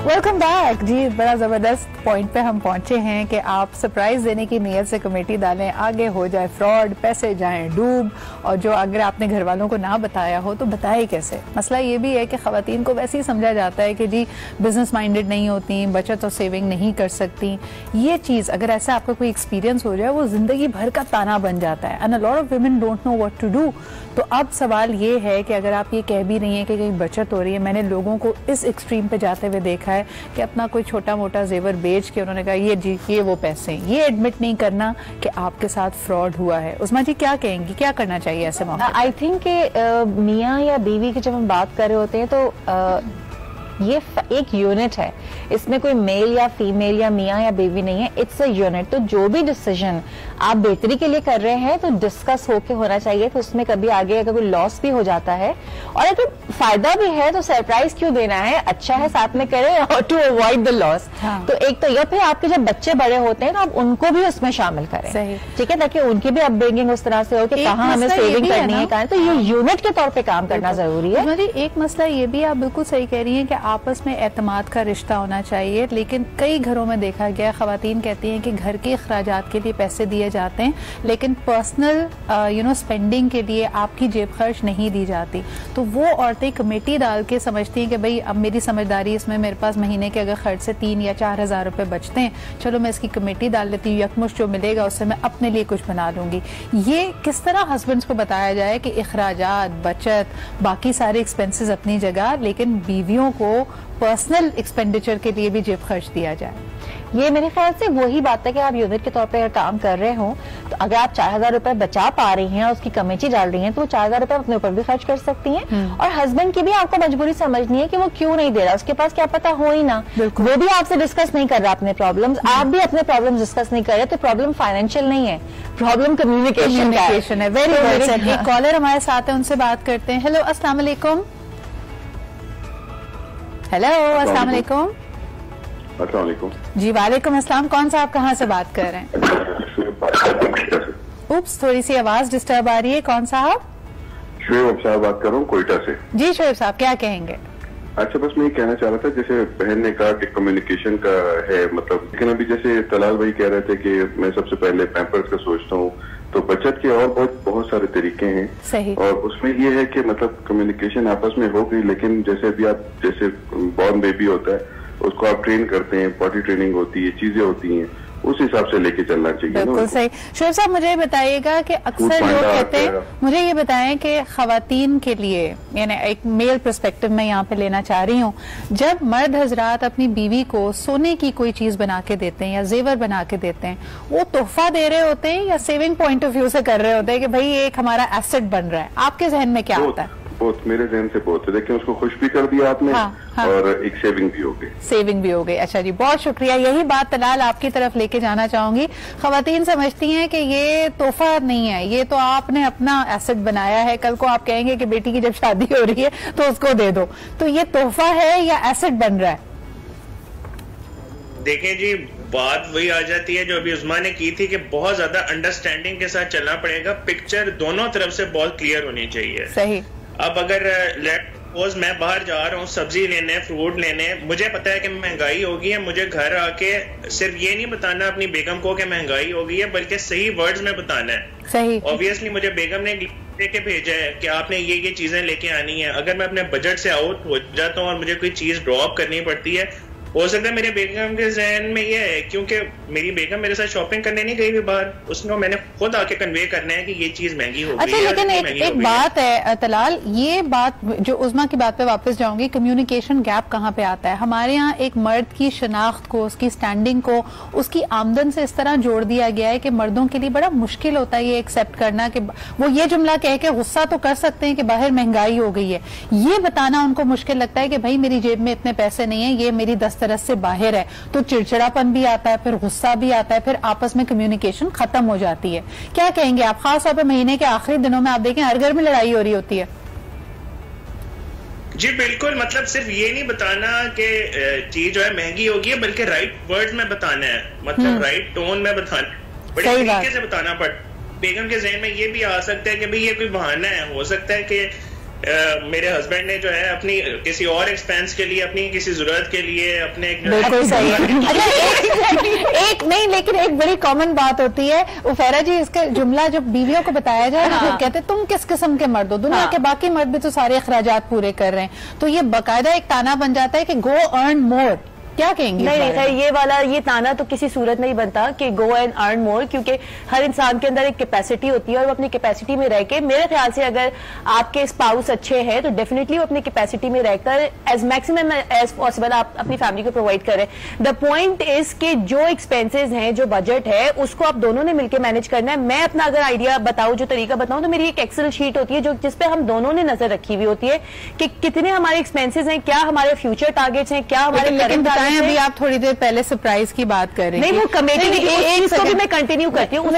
वेलकम बैक जी। बड़ा जबरदस्त पॉइंट पे हम पहुंचे हैं कि आप सरप्राइज देने की नीयत से कमेटी डालें, आगे हो जाए फ्रॉड, पैसे जाएं डूब, और जो अगर आपने घर वालों को ना बताया हो तो बताए कैसे। मसला ये भी है कि खवातीन को वैसे ही समझा जाता है कि जी बिजनेस माइंडेड नहीं होती, बचत और सेविंग नहीं कर सकती। ये चीज अगर ऐसा आपका कोई एक्सपीरियंस हो जाए, वो जिंदगी भर का ताना बन जाता है। And a lot of women don't know what to do. तो अब सवाल ये है कि अगर आप ये कह भी रही हैं कि कहीं बचत हो रही है, मैंने लोगों को इस एक्सट्रीम पे जाते हुए देखा है कि अपना कोई छोटा मोटा जेवर बेच के उन्होंने कहा ये जी ये वो पैसे, ये एडमिट नहीं करना कि आपके साथ फ्रॉड हुआ है। उस्मा जी क्या कहेंगी, क्या करना चाहिए ऐसे मौके? आई थिंक मियाँ या बीवी की जब हम बात कर रहे होते हैं तो ये एक यूनिट है, इसमें कोई मेल या फीमेल या मियाँ या बीवी नहीं है, इट्स अ यूनिट। तो जो भी डिसीजन आप बेहतरी के लिए कर रहे हैं तो डिस्कस होके होना चाहिए, तो उसमें कभी आगे अगर कोई लॉस भी हो जाता है और अगर फायदा भी है तो सरप्राइज क्यों देना है, अच्छा है साथ में करें और टू अवॉइड द लॉस। तो एक तो ये, फिर आपके जब बच्चे बड़े होते हैं तो आप उनको भी उसमें शामिल करें, ठीक है, ताकि उनकी भी अपब्रिंगिंग उस तरह से हो कि कहाँ हमें सेविंग करनी है कहाँ, तो ये यूनिट के तौर पे काम करना जरूरी है। एक मसला ये भी, आप बिल्कुल सही कह रही हैं कि आपस में एतमाद का रिश्ता होना चाहिए, लेकिन कई घरों में देखा गया खवातीन कहती हैं कि घर के अखराजात के लिए पैसे दिए जाते हैं लेकिन पर्सनल स्पेंडिंग के लिए आपकी जेब खर्च नहीं दी जाती। तो वो औरतें कमेटी डाल के समझती हैं कि भाई अब मेरी समझदारी इसमें, मेरे पास महीने के अगर खर्च से 3 या 4 हज़ार रुपए बचते हैं, चलो मैं इसकी कमेटी डाल लेती हूँ, यकमुश्त जो मिलेगा उससे मैं अपने लिए कुछ बना लूंगी। ये किस तरह हस्बैंड्स को बताया जाए कि अखराजात, बचत, बाकी सारे एक्सपेंसेस अपनी जगह, लेकिन बीवियों को पर्सनल एक्सपेंडिचर के लिए भी जेब खर्च दिया जाए? ये मेरे ख्याल से वही बात है कि आप यूनिट के तौर पे अगर काम कर रहे हो तो अगर आप 4,000 रुपए बचा पा रही हैं और उसकी कमेटी डाल रही हैं तो 4,000 रुपए अपने ऊपर भी खर्च कर सकती हैं। और हस्बैंड की भी आपको मजबूरी समझनी है कि वो क्यों नहीं दे रहा, उसके पास क्या पता हो ही ना, वो भी आपसे डिस्कस नहीं कर रहा अपने प्रॉब्लम्स, आप भी अपने प्रॉब्लम्स डिस्कस नहीं कर रहे, तो प्रॉब्लम फाइनेंशियल नहीं है, प्रॉब्लम कम्युनिकेशन है। Very well said. एक कॉलर हमारे साथ है, उनसे बात करते हैं। हेलो, अस्सलाम वालेकुम। हेलो, अस्सलाम वालेकुम। अस्सलाम वालेकुम। जी वालेकुम अस्सलाम। कौन सा, आप कहाँ से बात कर रहे हैं? उप्स, थोड़ी सी आवाज डिस्टर्ब आ रही है। कौन साहब? शुएब साहब बात कर रहा हूँ कोयटा से। जी शुएब साहब, क्या कहेंगे? अच्छा, बस मैं ये कहना चाह रहा था, जैसे बहन ने कहा कि कम्युनिकेशन का है, मतलब लेकिन अभी जैसे तलाल भाई कह रहे थे कि मैं सबसे पहले पैम्पर्स का सोचता हूँ, तो बचत के और बहुत सारे तरीके हैं। सही। और उसमें ये है कि मतलब कम्युनिकेशन आपस में हो गई, लेकिन जैसे अभी आप जैसे बॉर्न बेबी होता है उसको आप ट्रेन करते हैं, पॉटी ट्रेनिंग होती है, चीजें होती हैं, उस हिसाब से लेके चलना चाहिए। बिल्कुल सही। शुएब साहब, मुझे बताइएगा कि अक्सर लोग कहते हैं, मुझे ये बताएं कि खवातीन के लिए, यानी एक मेल पर्सपेक्टिव में यहाँ पे लेना चाह रही हूँ, जब मर्द हजरात अपनी बीवी को सोने की कोई चीज बना के देते हैं या जेवर बना के देते हैं, वो तोहफा दे रहे होते हैं या सेविंग पॉइंट ऑफ व्यू से कर रहे होते हैं कि भाई ये एक हमारा एसेट बन रहा है? आपके जहन में क्या आता है? बहुत, मेरे जहन से बहुत है। देखिए, उसको खुश भी कर दिया आपने। हाँ। और एक सेविंग भी हो गई। सेविंग भी हो गई। अच्छा जी, बहुत शुक्रिया। यही बात तलाल आपकी तरफ लेके जाना चाहूंगी। खवातीन समझती हैं कि ये तोहफा नहीं है, ये तो आपने अपना एसेट बनाया है, कल को आप कहेंगे कि बेटी की जब शादी हो रही है तो उसको दे दो, तो ये तोहफा है या एसेट बन रहा है? देखिए जी, बात वही आ जाती है जो अभी उस्मा ने की थी कि बहुत ज्यादा अंडरस्टैंडिंग के साथ चलना पड़ेगा, पिक्चर दोनों तरफ से बहुत क्लियर होनी चाहिए। सही। अब अगर लेट सपोज मैं बाहर जा रहा हूँ सब्जी लेने, फ्रूट लेने, मुझे पता है कि महंगाई होगी है, मुझे घर आके सिर्फ ये नहीं बताना अपनी बेगम को कि महंगाई होगी है, बल्कि सही वर्ड्स में बताना है। सही। ऑब्वियसली मुझे बेगम ने लेके भेजा है कि आपने ये चीजें लेके आनी है, अगर मैं अपने बजट से आउट हो जाता हूँ और मुझे कोई चीज ड्रॉप करनी पड़ती है, हो सकता है मेरे बेगम के जहन में ये है, क्योंकि मेरी बेगम मेरे साथ शॉपिंग करने नहीं गई भी बाहर, उसको मैंने खुद आके कन्वे करना है कि ये चीज महंगी हो गई। अच्छा, लेकिन एक बात है तलाल, ये बात जो उस्मा की बात पे वापस जाऊंगी, कम्युनिकेशन गैप कहाँ पे आता है? हमारे यहाँ एक मर्द की शनाख्त को, उसकी स्टैंडिंग को, उसकी आमदन से इस तरह जोड़ दिया गया है कि मर्दों के लिए बड़ा मुश्किल होता है ये एक्सेप्ट करना कि वो ये जुमला कह के गुस्सा तो कर सकते हैं कि बाहर महंगाई हो गई है, ये बताना उनको मुश्किल लगता है कि भाई मेरी जेब में इतने पैसे नहीं है, ये मेरी दस्तरस से बाहर है, तो चिड़चिड़ापन भी आता है, फिर गुस्सा भी आता है, फिर आपस में कम्युनिकेशन खत्म हो जाती है। क्या कहेंगे आप? खास तौर पर महीने के आखिरी दिनों में आप देखें हर घर में लड़ाई हो रही होती है। जी बिल्कुल, मतलब सिर्फ ये नहीं बताना कि चीज जो है महंगी होगी है, बल्कि राइट वर्ड में बताना है, मतलब राइट टोन में बताना है, बड़े तरीके से बताना पड़ता। बेगम के जहन में ये भी आ सकता है कि भाई ये कोई बहाना है, हो सकता है कि मेरे हस्बैंड ने जो है अपनी किसी और एक्सपेंस के लिए, अपनी किसी जरूरत के लिए, अपने बिल्कुल सही है। एक नहीं, लेकिन एक बड़ी कॉमन बात होती है उफेरा जी, इसका जुमला जब बीवियों को बताया जाए ना, वो कहते तुम किस किस्म के मर्द हो, दुनिया के बाकी मर्द भी तो सारे अखराजात पूरे कर रहे हैं, तो ये बाकायदा एक ताना बन जाता है कि गो अर्न मोर। क्या कहेंगे? नहीं सर, ये वाला ये ताना तो किसी सूरत में नहीं बनता कि गो एंड अर्न मोर, क्योंकि हर इंसान के अंदर एक कैपेसिटी होती है और वो अपनी कैपेसिटी में रह के, मेरे ख्याल से अगर आपके स्पाउस अच्छे हैं तो डेफिनेटली वो अपनी कैपेसिटी में रहकर एज मैक्सिमम एज पॉसिबल आप अपनी फैमिली को प्रोवाइड करें। द पॉइंट इज कि जो एक्सपेंसेस हैं, जो बजट है, उसको आप दोनों ने मिलकर मैनेज करना है। मैं अपना अगर आइडिया बताऊं, जो तरीका बताऊं, तो मेरी एक एक्सेल शीट होती है जो जिसपे हम दोनों ने नजर रखी हुई होती है कि कितने हमारे एक्सपेंसेस हैं, क्या हमारे फ्यूचर टारगेट्स हैं, क्या हमारे करंट बताएं, अभी आप थोड़ी देर पहले सरप्राइज की बात कर रहे हैं। नहीं, वो कमेटी को भी मैं कंटिन्यू करती हूँ,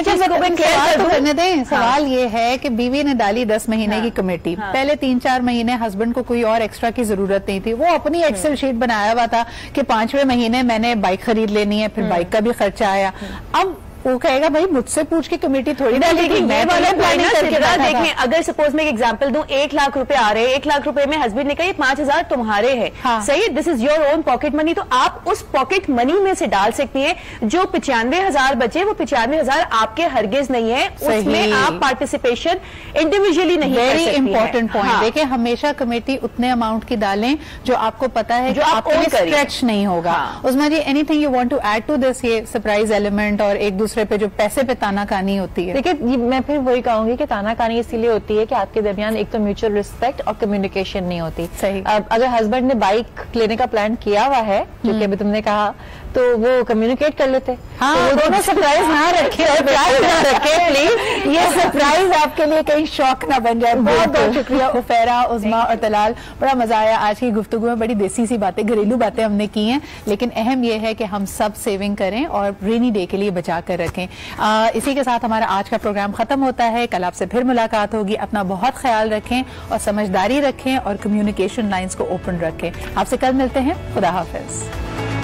करने दें। सवाल ये है कि बीवी ने डाली 10 महीने की कमेटी, पहले 3-4 महीने हस्बैंड को कोई और एक्स्ट्रा की जरूरत नहीं थी, वो अपनी एक्सेल शीट बनाया हुआ था कि 5वें महीने मैंने बाइक खरीद लेनी है, फिर बाइक का भी खर्चा आया। अब वो कहेगा भाई मुझसे पूछ के कमेटी थोड़ी ना लेगी, मैं वाला प्लानिंग करके देखें। अगर सपोज मैं एक एग्जांपल दूं, 1 लाख रुपए आ रहे हैं, 1 लाख रुपए में हस्बैंड ने कहा ये 5,000 तुम्हारे हैं, सही है, this is your own pocket money, तो आप उस पॉकेट मनी में से डाल सकती हैं। जो 95,000 बचे वो 95,000 आपके हरगिज नहीं है, उसमें आप पार्टिसिपेशन इंडिविजुअली नहीं कर सकती। Very important point. देखिए हमेशा कमेटी उतने अमाउंट की डालें जो आपको पता है जो आपको स्ट्रेच नहीं होगा। उसमें जी anything you want to add to this, ये सरप्राइज एलिमेंट और एक दूसरे पे जो पैसे पे तानाकानी होती है। देखिए मैं फिर वही कहूंगी कि तानाकानी इसीलिए होती है कि आपके दरमियान एक तो म्यूचुअल रिस्पेक्ट और कम्युनिकेशन नहीं होती। सही। अगर हस्बैंड ने बाइक लेने का प्लान किया हुआ है, जो कि अभी तुमने कहा, तो वो कम्युनिकेट कर लेते। हाँ, तो वो दोनों सरप्राइज ना रखे, सरप्राइज ना रखे प्लीज, ये सरप्राइज आपके लिए कहीं शौक ना बन जाए। बहुत बहुत शुक्रिया उफेरा, उज़मा और तलाल, बड़ा मजा आया आज की गुफ्तगू में। बड़ी देसी सी बातें, घरेलू बातें हमने की हैं, लेकिन अहम यह है कि हम सब सेविंग करें और रेनी डे के लिए बचा कर रखें। इसी के साथ हमारा आज का प्रोग्राम खत्म होता है। कल आपसे फिर मुलाकात होगी। अपना बहुत ख्याल रखें और समझदारी रखें और कम्युनिकेशन लाइंस को ओपन रखें। आपसे कल मिलते हैं। खुदा हाफिज।